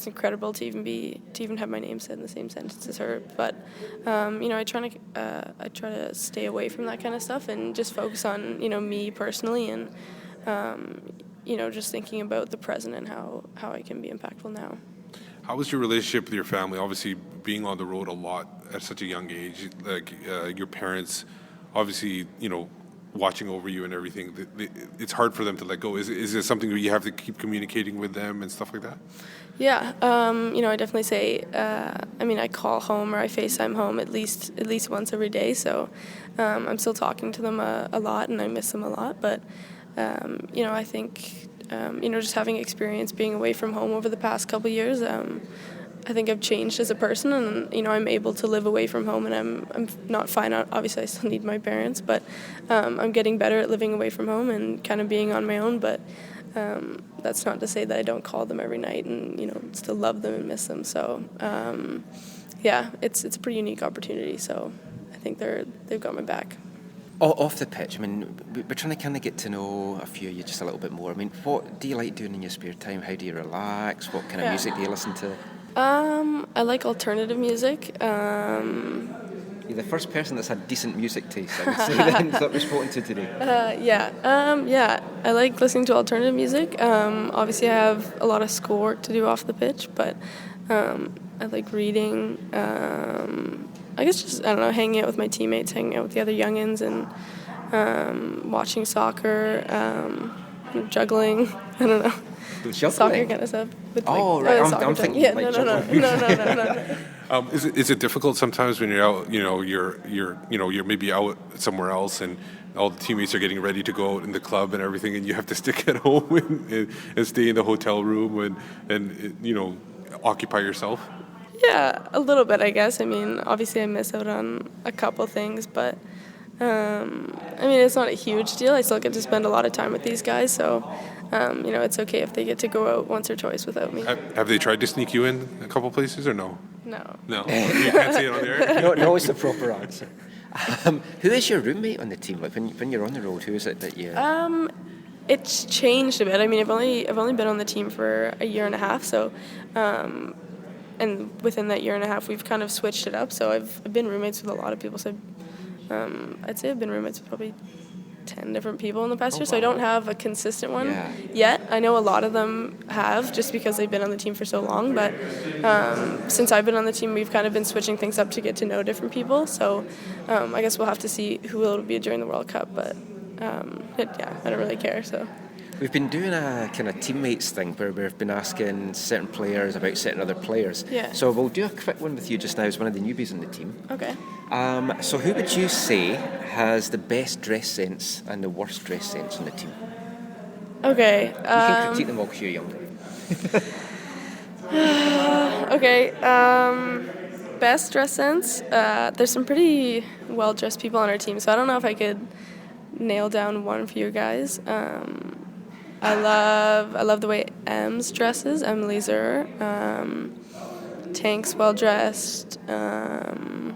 incredible to even have my name said in the same sentence as her. But I try to stay away from that kind of stuff and just focus on me personally, and just thinking about the present and how I can be impactful now. How was your relationship with your family? Obviously, being on the road a lot at such a young age, your parents, obviously, watching over you and everything. It's hard for them to let go. Is it something where you have to keep communicating with them and stuff like that? Yeah, I definitely say. I call home or I FaceTime home at least once every day. So I'm still talking to them a lot, and I miss them a lot. But I think. Just having experience being away from home over the past couple of years, I think I've changed as a person, and I'm able to live away from home, and I'm not fine. Obviously, I still need my parents, but I'm getting better at living away from home and kind of being on my own. But that's not to say that I don't call them every night and still love them and miss them. So it's a pretty unique opportunity. So I think they've got my back. Off the pitch, I mean, we're trying to kind of get to know a few of you just a little bit more. I mean, what do you like doing in your spare time? How do you relax? What kind of music do you listen to? I like alternative music. You're the first person that's had decent music taste, I would say, that we've spoken to today. I like listening to alternative music. Obviously, I have a lot of schoolwork to do off the pitch, but I like reading. I guess just, hanging out with my teammates, hanging out with the other youngins, and watching soccer, juggling, I don't know. Juggling? Soccer kind of stuff. I'm thinking juggling. No. Is it difficult sometimes when you're out, you're maybe out somewhere else and all the teammates are getting ready to go out in the club and everything, and you have to stick at home and stay in the hotel room and occupy yourself? Yeah, a little bit, I guess. I mean, obviously I miss out on a couple things, but it's not a huge deal. I still get to spend a lot of time with these guys, so it's okay if they get to go out once or twice without me. Have they tried to sneak you in a couple places or no? No. You can't say it on the air? No, it's the proper answer. Who is your roommate on the team? Like when you're on the road, who is it that you? It's changed a bit. I mean, I've only been on the team for a year and a half, so. And within that year and a half, we've kind of switched it up. So I've been roommates with a lot of people. So I'd say I've been roommates with probably 10 different people in the past year, so I don't have a consistent one Yeah. yet. I know a lot of them have, just because they've been on the team for so long, but since I've been on the team, we've kind of been switching things up to get to know different people, so I guess we'll have to see who it'll be during the World Cup, but I don't really care, so... We've been doing a kind of teammates thing where we've been asking certain players about certain other players. Yeah. So we'll do a quick one with you just now as one of the newbies in the team. Okay. So who would you say has the best dress sense and the worst dress sense in the team? Okay. You can critique them all because you're younger. Okay. Best dress sense. There's some pretty well-dressed people on our team, so I don't know if I could nail down one for you guys. I love the way Em's dresses. Emily Zur. Tank's well dressed. A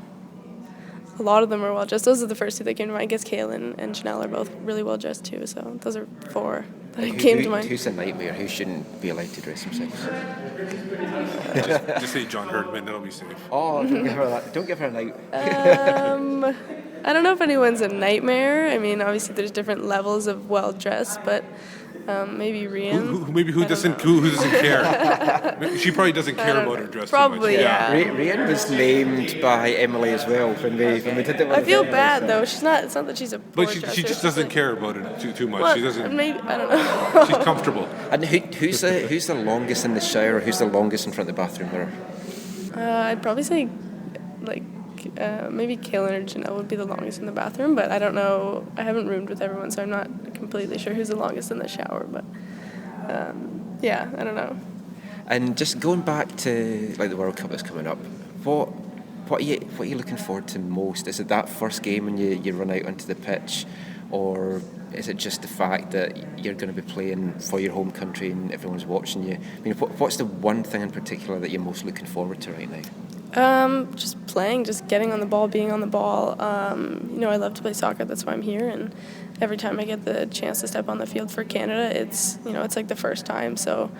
lot of them are well dressed. Those are the first two that came to mind. I guess Kaylin and Janelle are both really well dressed too. So those are four that came to mind. Who's a nightmare? Who shouldn't be allowed to dress themselves? Just say John Herdman, it'll be safe. Oh, don't give her that. Don't give her a night. I don't know if anyone's a nightmare. I mean, obviously there's different levels of well dressed, but maybe Rian. Who doesn't care? She probably doesn't care about her dress Probably, too much. yeah. Rian was named by Emily as well when we did it. I feel bad though. It's not that she's a poor But she dresser. just doesn't care about it too much. Well, She doesn't. Maybe I don't know. She's comfortable. And who's the longest in the shower? Who's the longest in front of the bathroom mirror? I'd probably say maybe Kaylin or Janelle would be the longest in the bathroom, but I don't know. I haven't roomed with everyone, so I'm not completely sure who's the longest in the shower. But I don't know. And just going back to like the World Cup that's coming up, what are you looking forward to most? Is it that first game when you run out onto the pitch, or is it just the fact that you're going to be playing for your home country and everyone's watching you? I mean, what's the one thing in particular that you're most looking forward to right now? Just playing, just getting on the ball, being on the ball. I love to play soccer. That's why I'm here. And every time I get the chance to step on the field for Canada, it's like the first time. So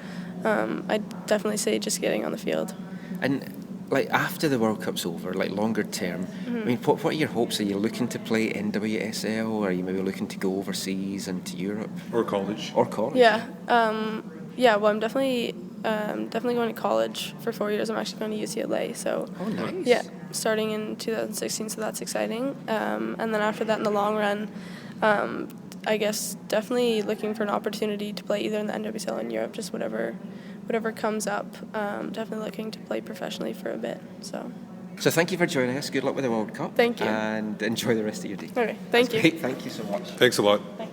I'd definitely say just getting on the field. And like after the World Cup's over, like longer term, I mean, what are your hopes? Are you looking to play NWSL, or are you maybe looking to go overseas and to Europe Or college. Yeah. Well, I'm definitely going to college for 4 years. I'm actually going to UCLA. So. Oh, nice. Yeah, starting in 2016. So that's exciting. And then after that, in the long run, I guess definitely looking for an opportunity to play either in the NWSL or in Europe, just whatever comes up. Definitely looking to play professionally for a bit. So thank you for joining us. Good luck with the World Cup. Thank you. And enjoy the rest of your day. Okay, thank you. Great. Thank you so much. Thanks a lot. Thanks.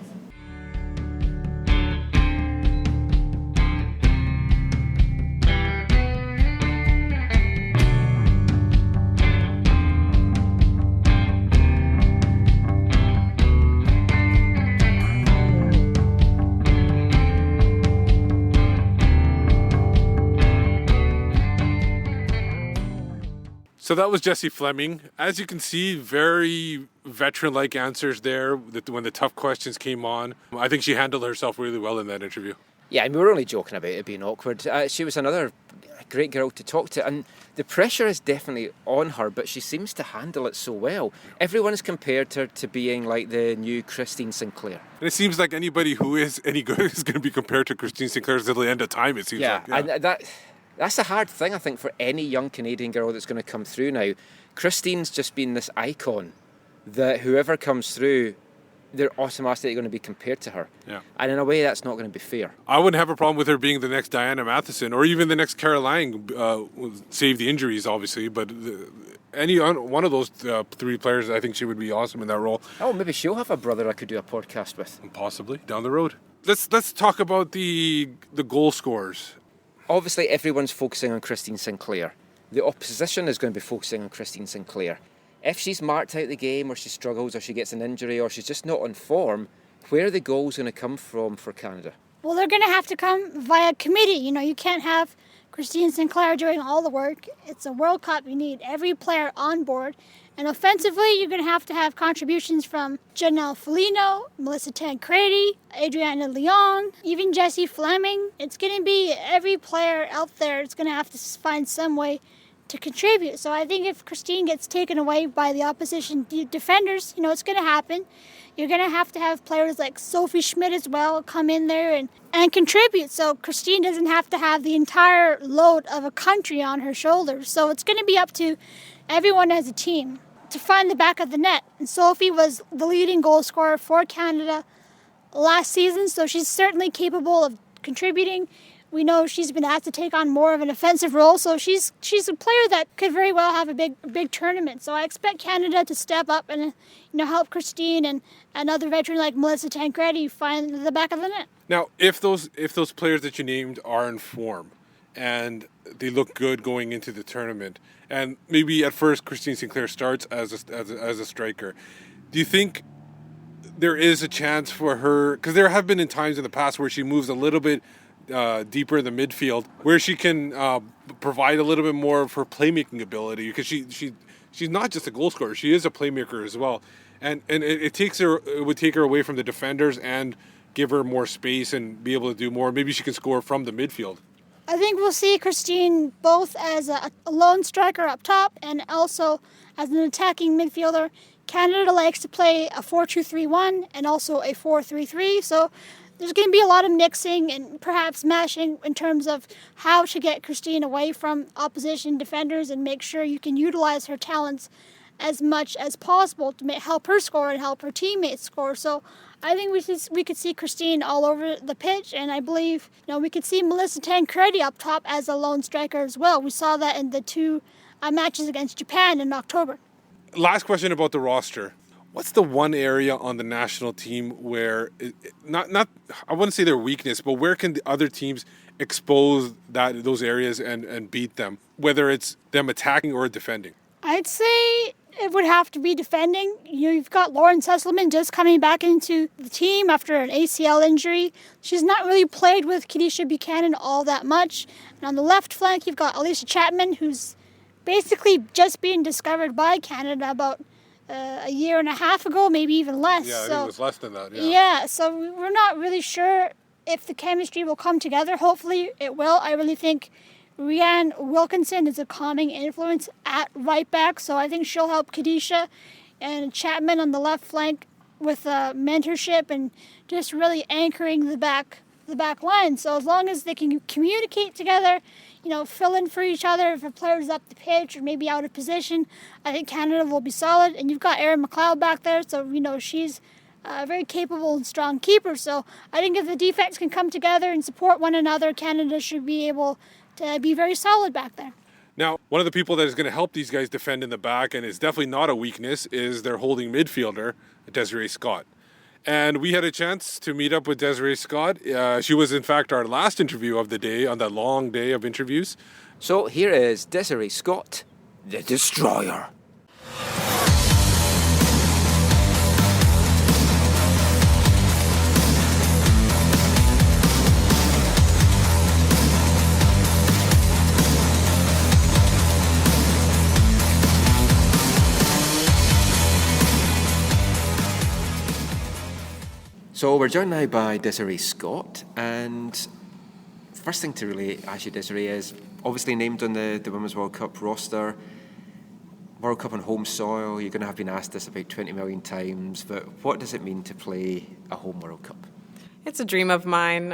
So that was Jessie Fleming. As you can see, very veteran-like answers there when the tough questions came on. I think she handled herself really well in that interview. Yeah, and we were only joking about it being awkward. She was another great girl to talk to, and the pressure is definitely on her, but she seems to handle it so well. Everyone's compared her to being like the new Christine Sinclair. And it seems like anybody who is any good is going to be compared to Christine Sinclair until the end of time, it seems like. Yeah, and that's a hard thing, I think, for any young Canadian girl that's going to come through now. Christine's just been this icon that whoever comes through, they're automatically going to be compared to her. Yeah. And in a way, that's not going to be fair. I wouldn't have a problem with her being the next Diana Matheson or even the next Caroline, save the injuries, obviously. But any one of those three players, I think she would be awesome in that role. Oh, maybe she'll have a brother I could do a podcast with. Possibly, down the road. Let's talk about the goal scorers. Obviously, everyone's focusing on Christine Sinclair. The opposition is going to be focusing on Christine Sinclair. If she's marked out the game, or she struggles, or she gets an injury, or she's just not on form, where are the goals going to come from for Canada? Well, they're going to have to come via committee. You can't have Christine Sinclair doing all the work. It's a World Cup. You need every player on board. And offensively, you're going to have contributions from Janelle Felino, Melissa Tancredi, Adriana Leong, even Jessie Fleming. It's going to be every player out there. It's going to have to find some way to contribute. So I think if Christine gets taken away by the opposition defenders, it's going to happen. You're going to have players like Sophie Schmidt as well come in there and contribute. So Christine doesn't have to have the entire load of a country on her shoulders. So it's going to be up to everyone as a team to find the back of the net. And Sophie was the leading goal scorer for Canada last season, so she's certainly capable of contributing. We know she's been asked to take on more of an offensive role, so she's a player that could very well have a big tournament. So I expect Canada to step up and help Christine and another veteran like Melissa Tancredi find the back of the net. Now, if those players that you named are in form and they look good going into the tournament, and maybe at first Christine Sinclair starts as a striker, do you think there is a chance for her? Because there have been in times in the past where she moves a little bit deeper in the midfield, where she can provide a little bit more of her playmaking ability, because she's not just a goal scorer, she is a playmaker as well, and it would take her away from the defenders and give her more space and be able to do more. Maybe she can score from the midfield. I think we'll see Christine both as a lone striker up top and also as an attacking midfielder. Canada likes to play a 4-2-3-1 and also a 4-3-3, so there's going to be a lot of mixing and perhaps mashing in terms of how to get Christine away from opposition defenders and make sure you can utilize her talents as much as possible to help her score and help her teammates score. So I think we could see Christine all over the pitch, and I believe we could see Melissa Tancredi up top as a lone striker as well. We saw that in the two matches against Japan in October. Last question about the roster. What's the one area on the national team where, not I wouldn't say their weakness, but where can the other teams expose those areas and beat them, whether it's them attacking or defending? I'd say it would have to be defending. You've got Lauren Sesselman just coming back into the team after an ACL injury. She's not really played with Kadisha Buchanan all that much. And on the left flank, you've got Alicia Chapman, who's basically just being discovered by Canada about a year and a half ago, maybe even less. Yeah, I think it was less than that. Yeah, so we're not really sure if the chemistry will come together. Hopefully it will. I really think Rianne Wilkinson is a calming influence at right back, so I think she'll help Kadisha and Chapman on the left flank with mentorship and just really anchoring the back line. So as long as they can communicate together, fill in for each other if a player's up the pitch or maybe out of position, I think Canada will be solid. And you've got Erin McLeod back there, so she's a very capable and strong keeper. So I think if the defense can come together and support one another, Canada should be able to be very solid back there. Now, one of the people that is going to help these guys defend in the back, and is definitely not a weakness, is their holding midfielder, Desiree Scott. And we had a chance to meet up with Desiree Scott. She was, in fact, our last interview of the day on that long day of interviews. So here is Desiree Scott, the Destroyer. So we're joined now by Desiree Scott, and first thing to really ask you, Desiree, is obviously named on the Women's World Cup roster, World Cup on home soil. You're going to have been asked this about 20 million times, but what does it mean to play a home World Cup? It's a dream of mine.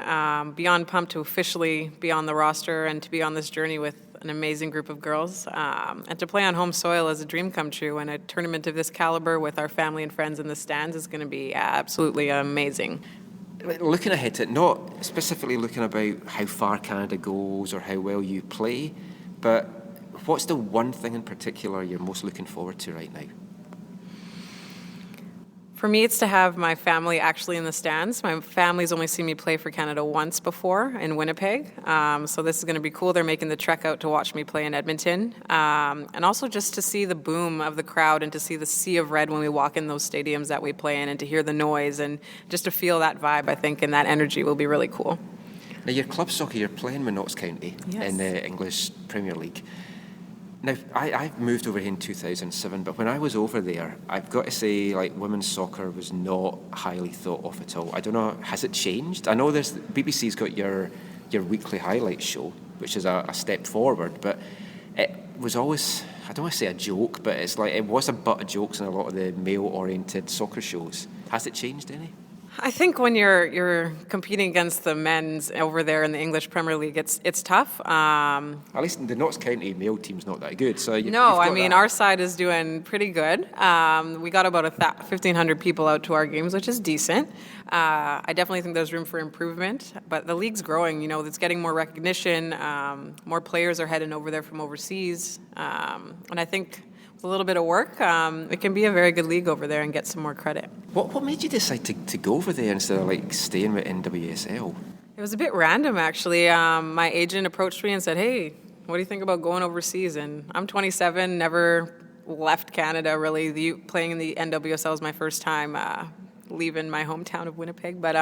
Beyond pumped to officially be on the roster and to be on this journey with an amazing group of girls. And to play on home soil is a dream come true. And a tournament of this caliber with our family and friends in the stands is going to be absolutely amazing. Looking ahead to it, not specifically looking about how far Canada goes or how well you play, but what's the one thing in particular you're most looking forward to right now? For me, it's to have my family actually in the stands. My family's only seen me play for Canada once before in Winnipeg, so this is going to be cool. They're making the trek out to watch me play in Edmonton, and also just to see the boom of the crowd and to see the sea of red when we walk in those stadiums that we play in and to hear the noise and just to feel that vibe, I think, and that energy will be really cool. Now, your club soccer, you're playing with Notts County in the English Premier League. Now, I moved over here in 2007, but when I was over there, I've got to say, women's soccer was not highly thought of at all. I don't know, has it changed? I know BBC's got your weekly highlights show, which is a step forward, but was always, I don't want to say a joke, but it's like it was a butt of jokes in a lot of the male-oriented soccer shows. Has it changed any? I think when you're competing against the men's over there in the English Premier League, it's tough. At least the Notts County male team's not that good. So our side is doing pretty good. We got about 1,500 people out to our games, which is decent. I definitely think there's room for improvement, but the league's growing. You know, it's getting more recognition. More players are heading over there from overseas, and I think a little bit of work, it can be a very good league over there and get some more credit. What made you decide to go over there instead of like staying with NWSL? It was a bit random, actually. My agent approached me and said, "Hey, what do you think about going overseas?" And I'm 27, never left Canada really. Playing in the NWSL was my first time leaving my hometown of Winnipeg. But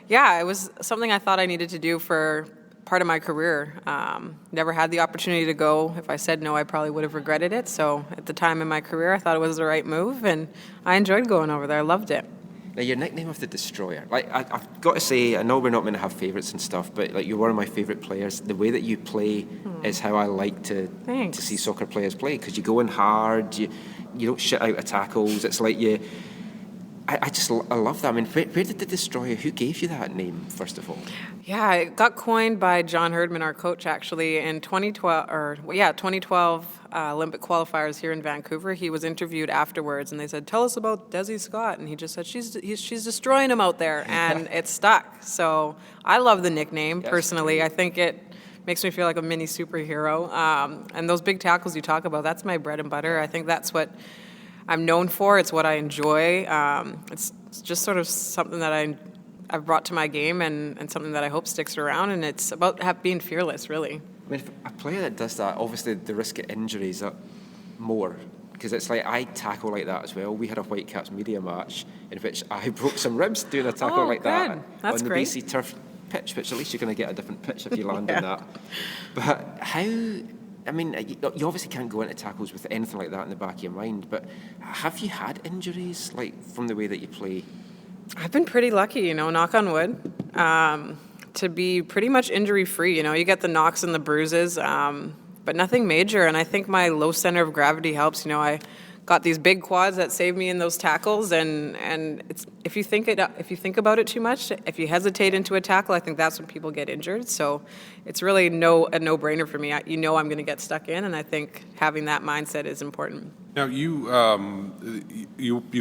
yeah, it was something I thought I needed to do for part of my career. Never had the opportunity to go. If I said no, I probably would have regretted it. So at the time in my career, I thought it was the right move, and I enjoyed going over there. I loved it. Now, your nickname of the Destroyer, like I've got to say, I know we're not meant to have favourites and stuff, but like you're one of my favourite players. The way that you play is how I like to see soccer players play, because you go in hard, you don't shit out of tackles. It's like I love that. I mean, where did the Destroyer, who gave you that name, first of all? Yeah, it got coined by John Herdman, our coach, actually, in 2012 Olympic qualifiers here in Vancouver. He was interviewed afterwards, and they said, "Tell us about Desi Scott." And he just said, she's destroying him out there, and it stuck. So I love the nickname, personally. I think it makes me feel like a mini superhero. And those big tackles you talk about, that's my bread and butter. I think that's what I'm known for. It's what I enjoy. It's just sort of something that I've brought to my game and something that I hope sticks around, and it's about being fearless, really. I mean, a player that does that, obviously the risk of injuries are more, because it's like I tackle like that as well. We had a Whitecaps media match in which I broke some ribs doing a tackle like that That's on the great. BC turf pitch, which at least you're going to get a different pitch if you land on that. But how... I mean, you obviously can't go into tackles with anything like that in the back of your mind, but have you had injuries, like, from the way that you play? I've been pretty lucky, knock on wood, to be pretty much injury-free. You get the knocks and the bruises, but nothing major, and I think my low center of gravity helps. I got these big quads that save me in those tackles, and it's if you think about it too much, if you hesitate into a tackle, I think that's when people get injured. So it's really a no-brainer for me. I'm going to get stuck in, and I think having that mindset is important. Now you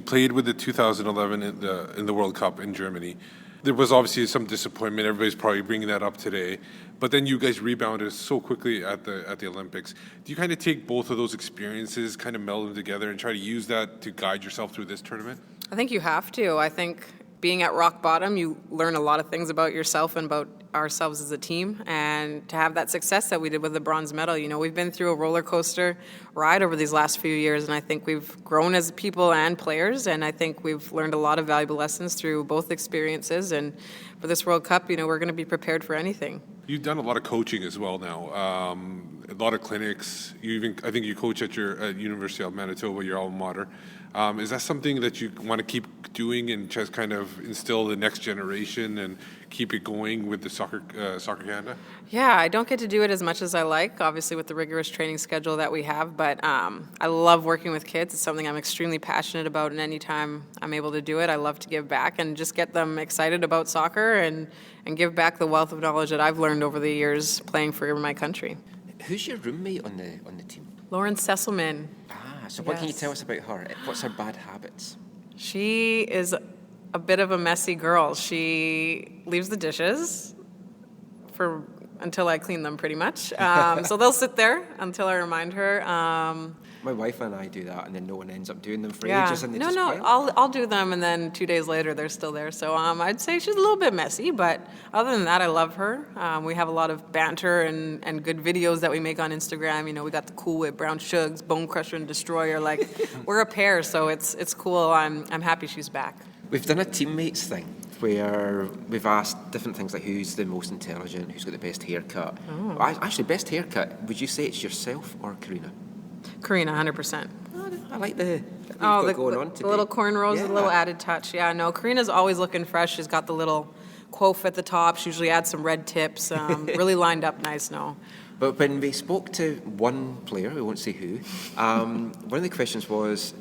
played with the 2011 in the World Cup in Germany. There was obviously some disappointment. Everybody's probably bringing that up today. But then you guys rebounded so quickly at the Olympics. Do you kind of take both of those experiences, kind of meld them together, and try to use that to guide yourself through this tournament? I think you have to. I think being at rock bottom, you learn a lot of things about yourself and about ourselves as a team, and to have that success that we did with the bronze medal. We've been through a roller coaster ride over these last few years, and I think we've grown as people and players, and I think we've learned a lot of valuable lessons through both experiences. And for this World Cup, we're going to be prepared for anything. You've done a lot of coaching as well now, a lot of clinics. I think you coach at University of Manitoba, your alma mater. Is that something that you want to keep doing and just kind of instill the next generation and keep it going with the Soccer Canada? Yeah, I don't get to do it as much as I like, obviously with the rigorous training schedule that we have, but I love working with kids. It's something I'm extremely passionate about, and anytime I'm able to do it, I love to give back and just get them excited about soccer and give back the wealth of knowledge that I've learned over the years playing for my country. Who's your roommate on the team? Lauren Sesselman. So what can you tell us about her? What's her bad habits? She is a bit of a messy girl. She leaves the dishes until I clean them, pretty much. So they'll sit there until I remind her. My wife and I do that, and then no one ends up doing them for ages. And I'll do them, and then 2 days later they're still there. So I'd say she's a little bit messy, but other than that, I love her. We have a lot of banter and good videos that we make on Instagram. We got the Cool Whip, Brown Shugs, Bone Crusher, and Destroyer. Like we're a pair, so it's cool. I'm happy she's back. We've done a teammates thing where we've asked different things like who's the most intelligent, who's got the best haircut. Oh. Actually, best haircut. Would you say it's yourself or Karina? Karina, 100%. I like the little cornrows, a little added touch. Yeah, no, Karina's always looking fresh. She's got the little quof at the top. She usually adds some red tips. Really lined up nice, no. But when we spoke to one player, we won't say who, one of the questions was,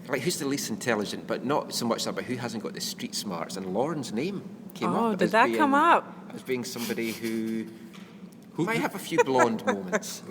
like, who's the least intelligent, but not so much that, but who hasn't got the street smarts? And Lauren's name came up. Oh, did that come up? As being somebody who might have a few blonde moments.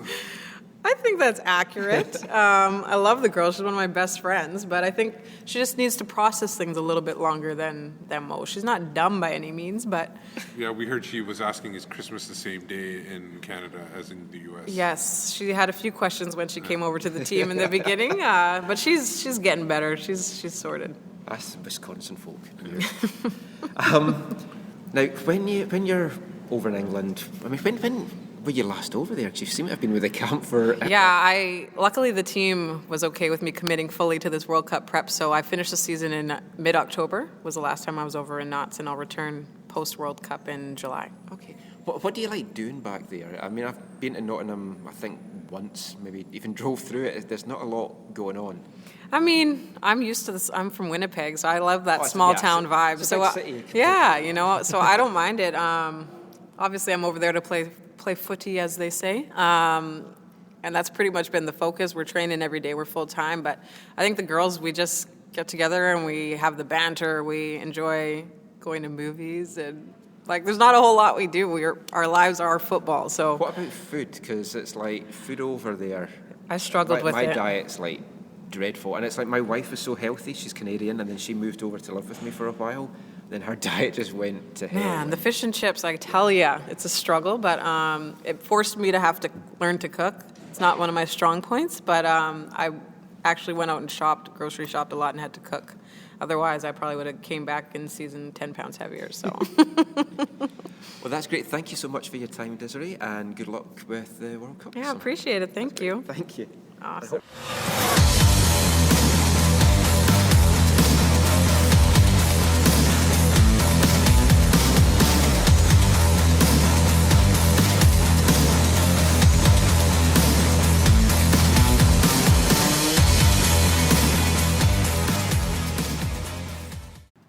I think that's accurate. I love the girl. She's one of my best friends, but I think she just needs to process things a little bit longer than most. She's not dumb by any means, but... Yeah, we heard she was asking, is Christmas the same day in Canada as in the U.S.? Yes, she had a few questions when she came over to the team in the beginning, but she's getting better. She's sorted. That's Wisconsin folk. Now, when you're over in England, I mean, when were you last over there? Because you seem to have been with the camp for... Yeah, luckily the team was okay with me committing fully to this World Cup prep, so I finished the season in mid-October, was the last time I was over in Knots, and I'll return post-World Cup in July. Okay. What do you like doing back there? I mean, I've been to Nottingham, I think, once, maybe even drove through it. There's not a lot going on. I mean, I'm used to this. I'm from Winnipeg, so I love that small town vibe. It's a big city. Yeah, so I don't mind it. Obviously, I'm over there to play footy, as they say. And that's pretty much been the focus. We're training every day. We're full-time. But I think the girls, we just get together and we have the banter. We enjoy going to movies. And, there's not a whole lot we do. Our lives are football. So what about food? Because it's like food over there. I struggled with it. My diet's dreadful. And it's like my wife was so healthy. She's Canadian. And then she moved over to live with me for a while. Then her diet just went to hell. Man, the fish and chips, I tell you, it's a struggle, but it forced me to have to learn to cook. It's not one of my strong points, but I actually went out and grocery shopped a lot and had to cook. Otherwise, I probably would have came back in season 10 pounds heavier, so. Well, that's great. Thank you so much for your time, Desiree, and good luck with the World Cup. Yeah, appreciate it. Thank you. Thank you. Awesome.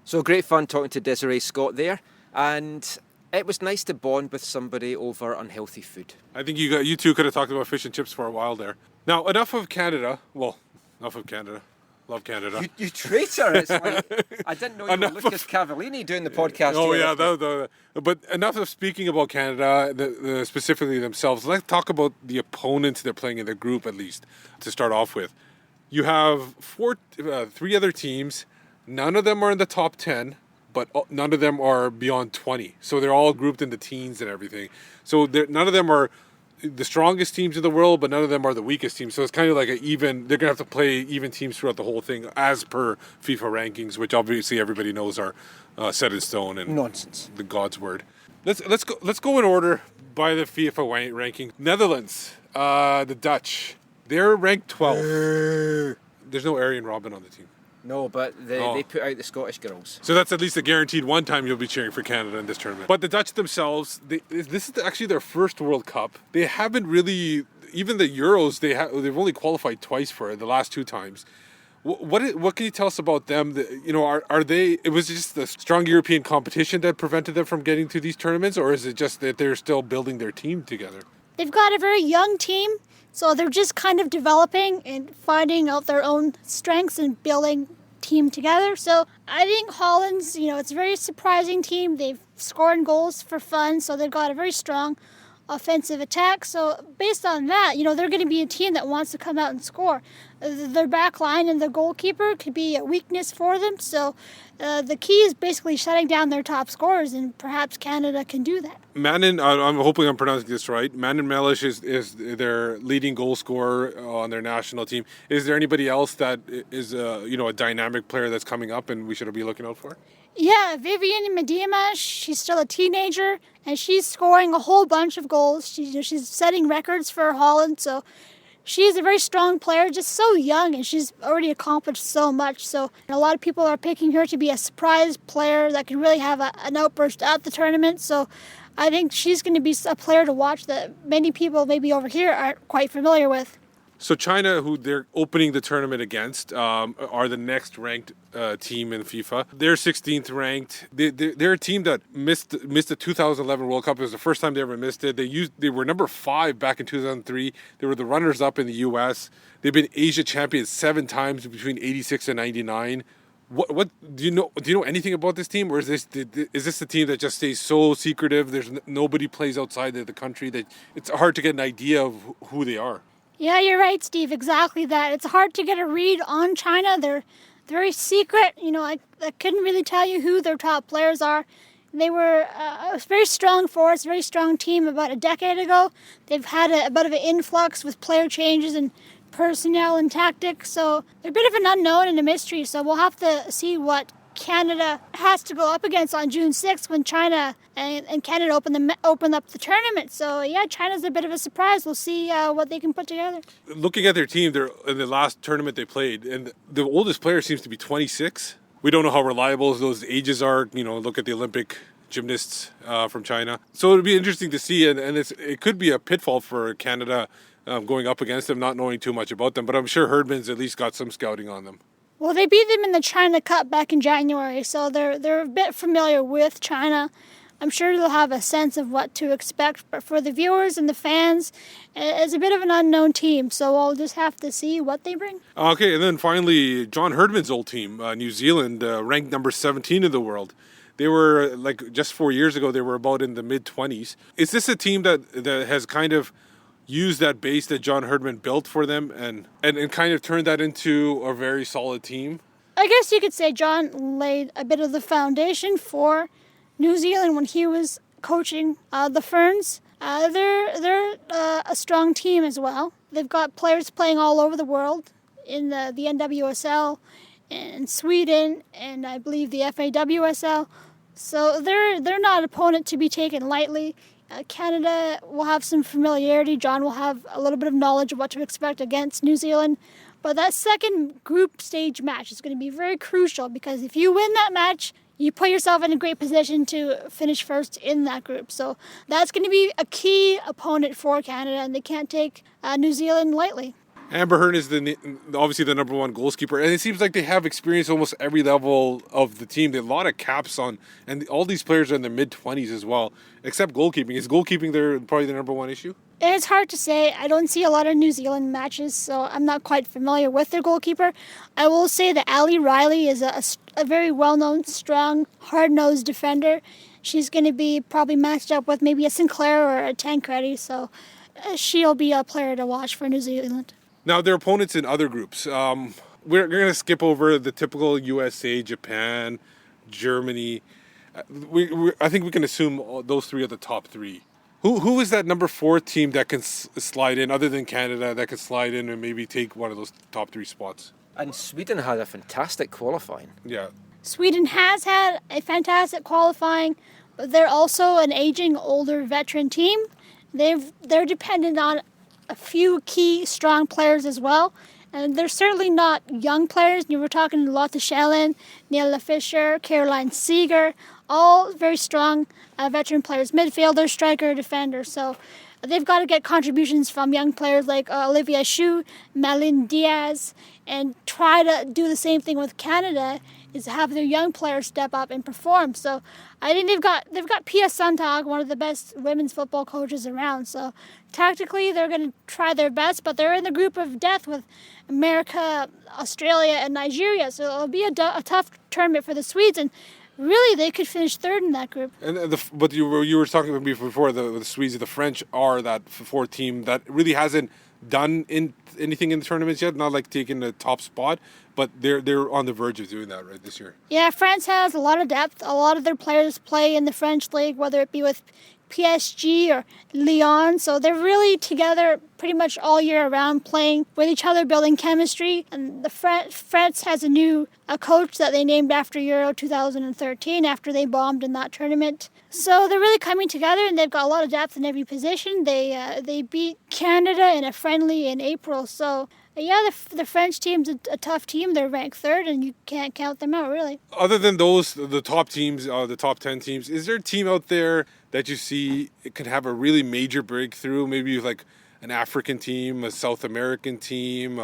So great fun talking to Desiree Scott there, and it was nice to bond with somebody over unhealthy food. I think you two could have talked about fish and chips for a while there. Now, enough of Canada. Well, enough of Canada. Love Canada. You traitor! It's like, I didn't know you were Lucas Cavallini doing the podcast. Oh yeah, but enough of speaking about Canada, specifically themselves. Let's talk about the opponents they're playing in their group, at least to start off with. You have three other teams. None of them are in the top 10, but none of them are beyond 20. So they're all grouped into teens and everything. So none of them are the strongest teams in the world, but none of them are the weakest teams. So it's kind of like they're going to have to play even teams throughout the whole thing as per FIFA rankings, which obviously everybody knows are set in stone and nonsense. The God's word. Let's go in order by the FIFA ranking. Netherlands, the Dutch, they're ranked 12th. There's no Arjen Robben on the team. No, but they put out the Scottish girls. So that's at least a guaranteed one time you'll be cheering for Canada in this tournament. But the Dutch themselves, this is actually their first World Cup. They haven't really, even the Euros, they've only qualified twice for it, the last two times. What can you tell us about them? Are they? It was just the strong European competition that prevented them from getting to these tournaments, or is it just that they're still building their team together? They've got a very young team, so they're just kind of developing and finding out their own strengths and building team together. So I think Holland's, it's a very surprising team. They've scored goals for fun, so they've got a very strong offensive attack. So based on that, they're going to be a team that wants to come out and score. Their back line and the goalkeeper could be a weakness for them. So the key is basically shutting down their top scorers, and perhaps Canada can do that. Manon, I'm hoping I'm pronouncing this right. Manon Melish is their leading goal scorer on their national team. Is there anybody else that is a dynamic player that's coming up and we should be looking out for? Yeah, Vivian Miedema, she's still a teenager, and she's scoring a whole bunch of goals. She's setting records for Holland, so she's a very strong player, just so young, and she's already accomplished so much. So a lot of people are picking her to be a surprise player that can really have an outburst at the tournament. So I think she's going to be a player to watch that many people maybe over here aren't quite familiar with. So China, who they're opening the tournament against, are the next ranked team in FIFA. They're 16th ranked. They're a team that missed the 2011 World Cup. It was the first time they ever missed it. They were number 5 back in 2003. They were the runners-up in the U.S. They've been Asia champions 7 times between 86 and 99. What do you know? Do you know anything about this team, or is this the team that just stays so secretive? There's nobody plays outside of the country that it's hard to get an idea of who they are. Yeah, you're right, Steve. Exactly that. It's hard to get a read on China. They're very secret. I couldn't really tell you who their top players are. They were a very strong force, very strong team about a decade ago. They've had a bit of an influx with player changes and personnel and tactics, so they're a bit of an unknown and a mystery. So we'll have to see what Canada has to go up against on June 6th when China and Canada open up the tournament. So yeah, China's a bit of a surprise. We'll see what they can put together. Looking at their team, they're in the last tournament they played, and the oldest player seems to be 26. We don't know how reliable those ages are. Look at the Olympic gymnasts from China. So it'll be interesting to see, and it could be a pitfall for Canada going up against them, not knowing too much about them. But I'm sure Herdman's at least got some scouting on them. Well, they beat them in the China Cup back in January, so they're a bit familiar with China. I'm sure they'll have a sense of what to expect, but for the viewers and the fans, it's a bit of an unknown team, so we'll just have to see what they bring. Okay, and then finally, John Herdman's old team, New Zealand, ranked number 17 in the world. They were, just 4 years ago, they were about in the mid-20s. Is this a team that has kind of used that base that John Herdman built for them and kind of turned that into a very solid team? I guess you could say John laid a bit of the foundation for New Zealand when he was coaching the Ferns. They're a strong team as well. They've got players playing all over the world in the NWSL and Sweden and I believe the FAWSL. So they're not an opponent to be taken lightly. Canada will have some familiarity. John will have a little bit of knowledge of what to expect against New Zealand. But that second group stage match is going to be very crucial because if you win that match, you put yourself in a great position to finish first in that group. So that's going to be a key opponent for Canada, and they can't take New Zealand lightly. Amber Hearn is obviously the number 1 goalkeeper, and it seems like they have experience almost every level of the team. There are a lot of caps on, and all these players are in their mid-20s as well, except goalkeeping. Is goalkeeping probably the number 1 issue? It's hard to say. I don't see a lot of New Zealand matches, so I'm not quite familiar with their goalkeeper. I will say that Ali Riley is a very well-known, strong, hard-nosed defender. She's going to be probably matched up with maybe a Sinclair or a Tancredi, so she'll be a player to watch for New Zealand. Now, their opponents in other groups. We're going to skip over the typical USA, Japan, Germany. I think we can assume those 3 are the top 3. Who is that number 4 team that can slide in, other than Canada, that can slide in and maybe take one of those top 3 spots? And Sweden had a fantastic qualifying. Yeah. Sweden has had a fantastic qualifying, but they're also an aging, older veteran team. They're dependent on a few key strong players as well. And they're certainly not young players. You were talking Lotte Schellen, Nella Fischer, Caroline Seeger, all very strong veteran players, midfielder, striker, defender. So they've got to get contributions from young players like Olivia Xu, Malin Diaz, and try to do the same thing with Canada, is have their young players step up and perform. So I think they've got Pia Sundhage, one of the best women's football coaches around. So tactically, they're going to try their best, but they're in the group of death with America, Australia, and Nigeria. So it'll be a tough tournament for the Swedes, and really they could finish 3rd in that group. But you were talking about me before. The Swedes, the French are that 4th team that really hasn't done anything in the tournaments yet. Not like taking the top spot, but they're on the verge of doing that right this year. Yeah, France has a lot of depth. A lot of their players play in the French league, whether it be with PSG or Lyon. So they're really together pretty much all year around, playing with each other, building chemistry. And the France has a coach that they named after Euro 2013 after they bombed in that tournament. So they're really coming together, and they've got a lot of depth in every position. They beat Canada in a friendly in April. So yeah, the French team's a tough team. They're ranked 3rd, and you can't count them out, really. Other than those, the top teams, the top 10 teams, is there a team out there that you see it could have a really major breakthrough, maybe with like an African team, a South American team,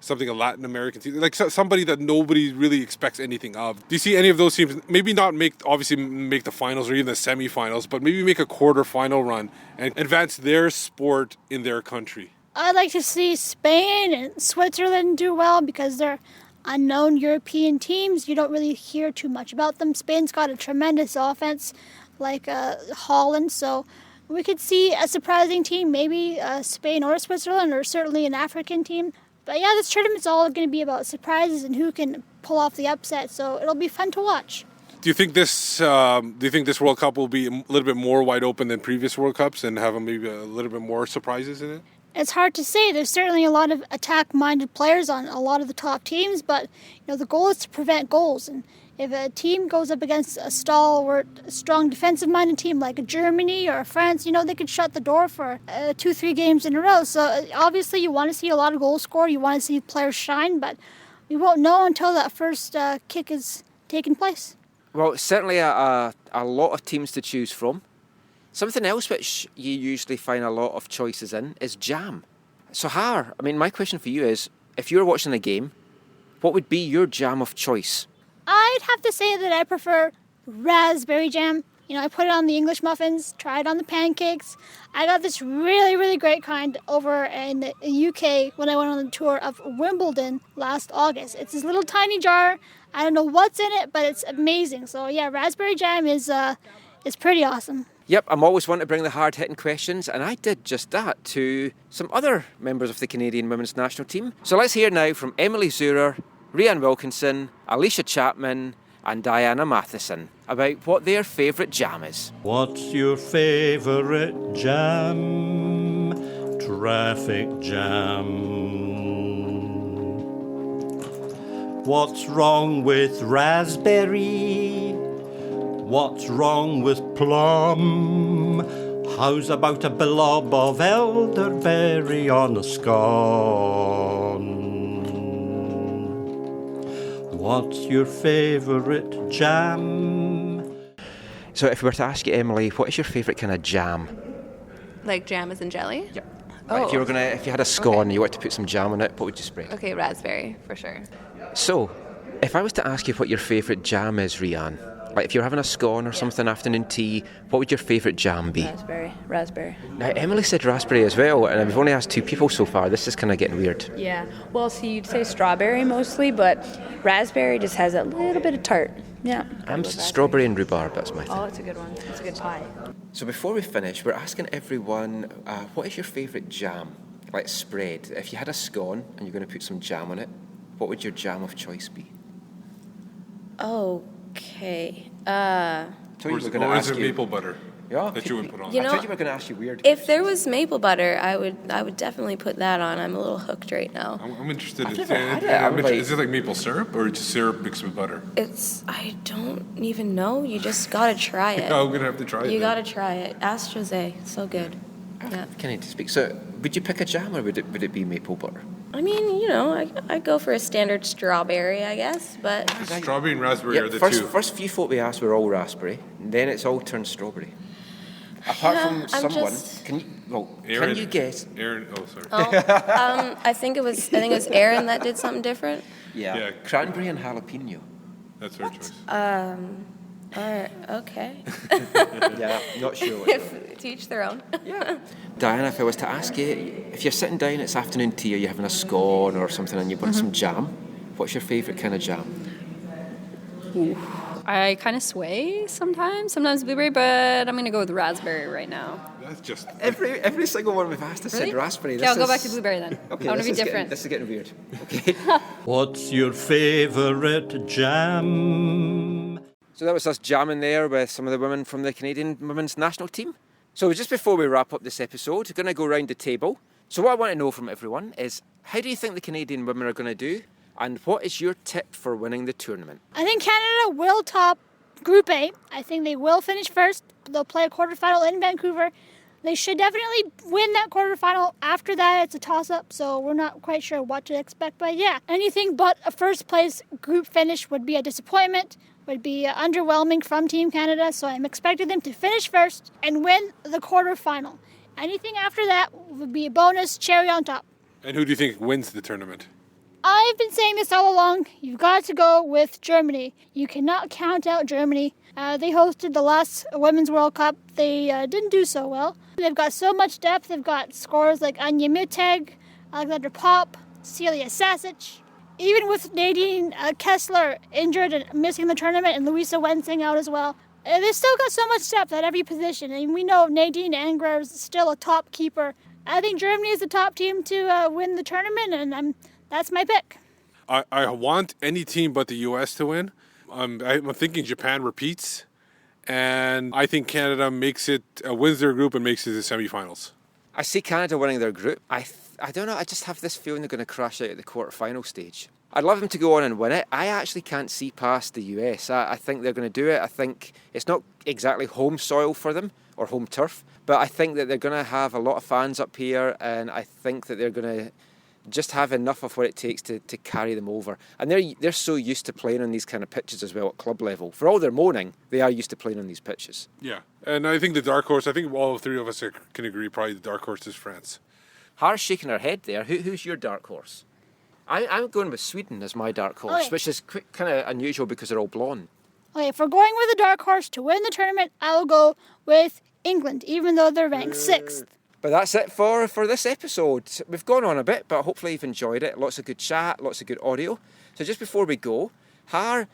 something a Latin American team, like somebody that nobody really expects anything of. Do you see any of those teams maybe not make the finals or even the semifinals, but maybe make a quarterfinal run and advance their sport in their country? I'd like to see Spain and Switzerland do well because they're unknown European teams. You don't really hear too much about them. Spain's got a tremendous offense like Holland, so we could see a surprising team, maybe Spain or Switzerland, or certainly an African team. But yeah, this tournament's all going to be about surprises and who can pull off the upset, so it'll be fun to watch. Do you think this World Cup will be a little bit more wide open than previous World Cups and have maybe a little bit more surprises in it? It's hard to say. There's certainly a lot of attack-minded players on a lot of the top teams, but the goal is to prevent goals. And if a team goes up against a stalwart, strong defensive-minded team like a Germany or a France, they could shut the door for 2-3 games in a row. So obviously you want to see a lot of goals scored. You want to see players shine, but we won't know until that first kick is taking place. Well, certainly a lot of teams to choose from. Something else which you usually find a lot of choices in is jam. So my question for you is, if you were watching a game, what would be your jam of choice? I'd have to say that I prefer raspberry jam. I put it on the English muffins, try it on the pancakes. I got this really, really great kind over in the UK when I went on the tour of Wimbledon last August. It's this little tiny jar. I don't know what's in it, but it's amazing. So yeah, raspberry jam is pretty awesome. Yep, I'm always one to bring the hard-hitting questions, and I did just that to some other members of the Canadian women's national team. So let's hear now from Emily Zurer, Rhian Wilkinson, Alicia Chapman and Diana Matheson about what their favourite jam is. What's your favourite jam? Traffic jam. What's wrong with raspberry? What's wrong with plum? How's about a blob of elderberry on a scone? What's your favourite jam? So if we were to ask you, Emily, what is your favourite kind of jam? Like jam as in jelly? Yeah. Oh. If you had a scone and you wanted to put some jam on it, what would you spread? Okay, raspberry, for sure. So, if I was to ask you what your favourite jam is, Rhian, like if you're having a scone or something afternoon tea, what would your favourite jam be? Raspberry. Now, Emily said raspberry as well, and we've only asked 2 people so far. This is kind of getting weird. Yeah. Well, see, you'd say strawberry mostly, but raspberry just has a little bit of tart. Yeah. I'm strawberry and rhubarb, that's my thing. Oh, it's a good one. It's a good pie. So before we finish, we're asking everyone, what is your favourite jam? Like spread. If you had a scone and you're going to put some jam on it, what would your jam of choice be? Okay. Or is it maple butter? Yeah. That you would put on. You I know, thought you were going to ask you weird if there was maple butter, I would definitely put that on. I'm a little hooked right now. I'm interested. I've never had it. Is it like maple syrup or just syrup mixed with butter? I don't even know. You just gotta try it. I'm gonna have to try it. You gotta try it. Ask Jose. So good. Yeah. Can I speak? So, would you pick a jam or would it be maple butter? I mean, I'd go for a standard strawberry, I guess, but... Strawberry and raspberry are the two. First few folk we asked were all raspberry, and then it's all turned strawberry. Apart from someone, can you guess? Erin, sorry. I think it was Erin that did something different. Yeah. Cranberry and jalapeno. That's her choice. Okay. Yeah, not sure. To each their own. Yeah. Diana, if I was to ask you, if you're sitting down, it's afternoon tea, or you're having a scone or something, and you want some jam, what's your favourite kind of jam? Ooh. I kind of sway sometimes blueberry, but I'm going to go with raspberry right now. That's just... Every single one we've asked has said raspberry. Okay, I'll go back to blueberry then. Okay, I want to be different. This is getting weird. Okay. What's your favourite jam? So that was us jamming there with some of the women from the Canadian women's national team. So just before we wrap up this episode, we're going to go round the table. So what I want to know from everyone is, how do you think the Canadian women are going to do? And what is your tip for winning the tournament? I think Canada will top Group A. I think they will finish first. They'll play a quarterfinal in Vancouver. They should definitely win that quarterfinal. After that, it's a toss-up, so we're not quite sure what to expect. But yeah, anything but a first-place group finish would be a disappointment, would be underwhelming from Team Canada. So I'm expecting them to finish first and win the quarterfinal. Anything after that would be a bonus cherry on top. And who do you think wins the tournament? I've been saying this all along. You've got to go with Germany. You cannot count out Germany. They hosted the last Women's World Cup. They didn't do so well. They've got so much depth. They've got scorers like Anja Mitteg, Alexandra Popp, Celia Sasic. Even with Nadine Kessler injured and missing the tournament and Louisa Wensing out as well, they've still got so much depth at every position. And we know Nadine Angrer is still a top keeper. I think Germany is the top team to win the tournament, and that's my pick. I want any team but the U.S. to win. I'm thinking Japan repeats, and I think Canada wins their group and makes it to the semifinals. I see Canada winning their group. I don't know, I just have this feeling they're going to crash out at the quarter-final stage. I'd love them to go on and win it. I actually can't see past the US. I think they're going to do it. I think it's not exactly home soil for them, or home turf, but I think that they're going to have a lot of fans up here, and I think that they're going to just have enough of what it takes to carry them over. And they're so used to playing on these kind of pitches as well at club level. For all their moaning, they are used to playing on these pitches. Yeah, and I think the dark horse, I think all three of us can agree, probably the dark horse is France. Hara's shaking her head there. Who's your dark horse? I'm going with Sweden as my dark horse, which is kind of unusual because they're all blonde. Okay, if we're going with a dark horse to win the tournament, I will go with England, even though they're ranked 6th. But that's it for this episode. We've gone on a bit, but hopefully you've enjoyed it. Lots of good chat, lots of good audio. So just before we go, Har,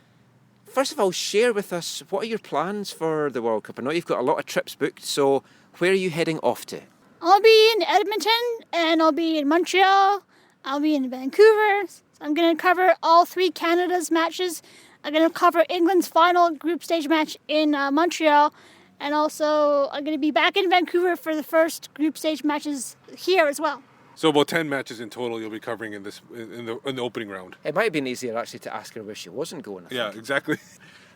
first of all, share with us, what are your plans for the World Cup? I know you've got a lot of trips booked, so where are you heading off to? I'll be in Edmonton, and I'll be in Montreal, I'll be in Vancouver. So I'm going to cover all 3 Canada's matches. I'm going to cover England's final group stage match in Montreal. And also, I'm going to be back in Vancouver for the first group stage matches here as well. So about 10 matches in total you'll be covering in the opening round. It might have been easier actually to ask her where she wasn't going. Yeah, exactly.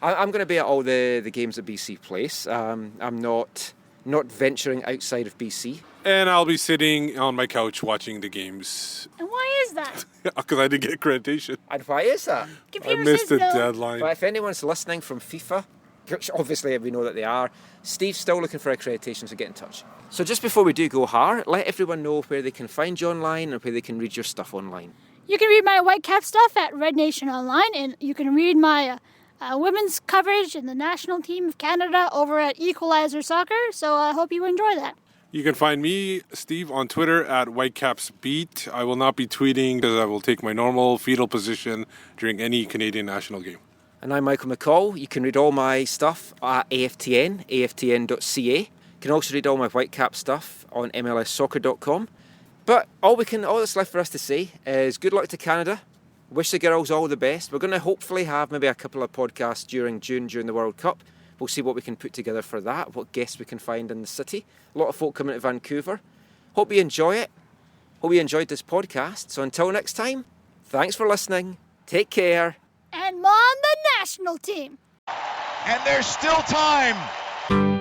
I'm going to be at all the games at BC Place. I'm not venturing outside of BC. And I'll be sitting on my couch watching the games. And why is that? Because I didn't get accreditation. And why is that? Computer I missed says the no. deadline. But if anyone's listening from FIFA, which obviously we know that they are, Steve's still looking for accreditation, so get in touch. So just before we do go, Har, let everyone know where they can find you online and where they can read your stuff online. You can read my Whitecap stuff at Red Nation Online, and you can read my women's coverage in the national team of Canada over at Equalizer Soccer, so I hope you enjoy that. You can find me, Steve, on Twitter at WhitecapsBeat. I will not be tweeting because I will take my normal fetal position during any Canadian national game. And I'm Michael McCall. You can read all my stuff at AFTN, aftn.ca. You can also read all my Whitecap stuff on MLSsoccer.com. But all that's left for us to say is good luck to Canada. Wish the girls all the best. We're going to hopefully have maybe a couple of podcasts during June during the World Cup. We'll see what we can put together for that, what guests we can find in the city. A lot of folk coming to Vancouver. Hope you enjoy it. Hope you enjoyed this podcast. So until next time, thanks for listening. Take care. And on the national team. And there's still time.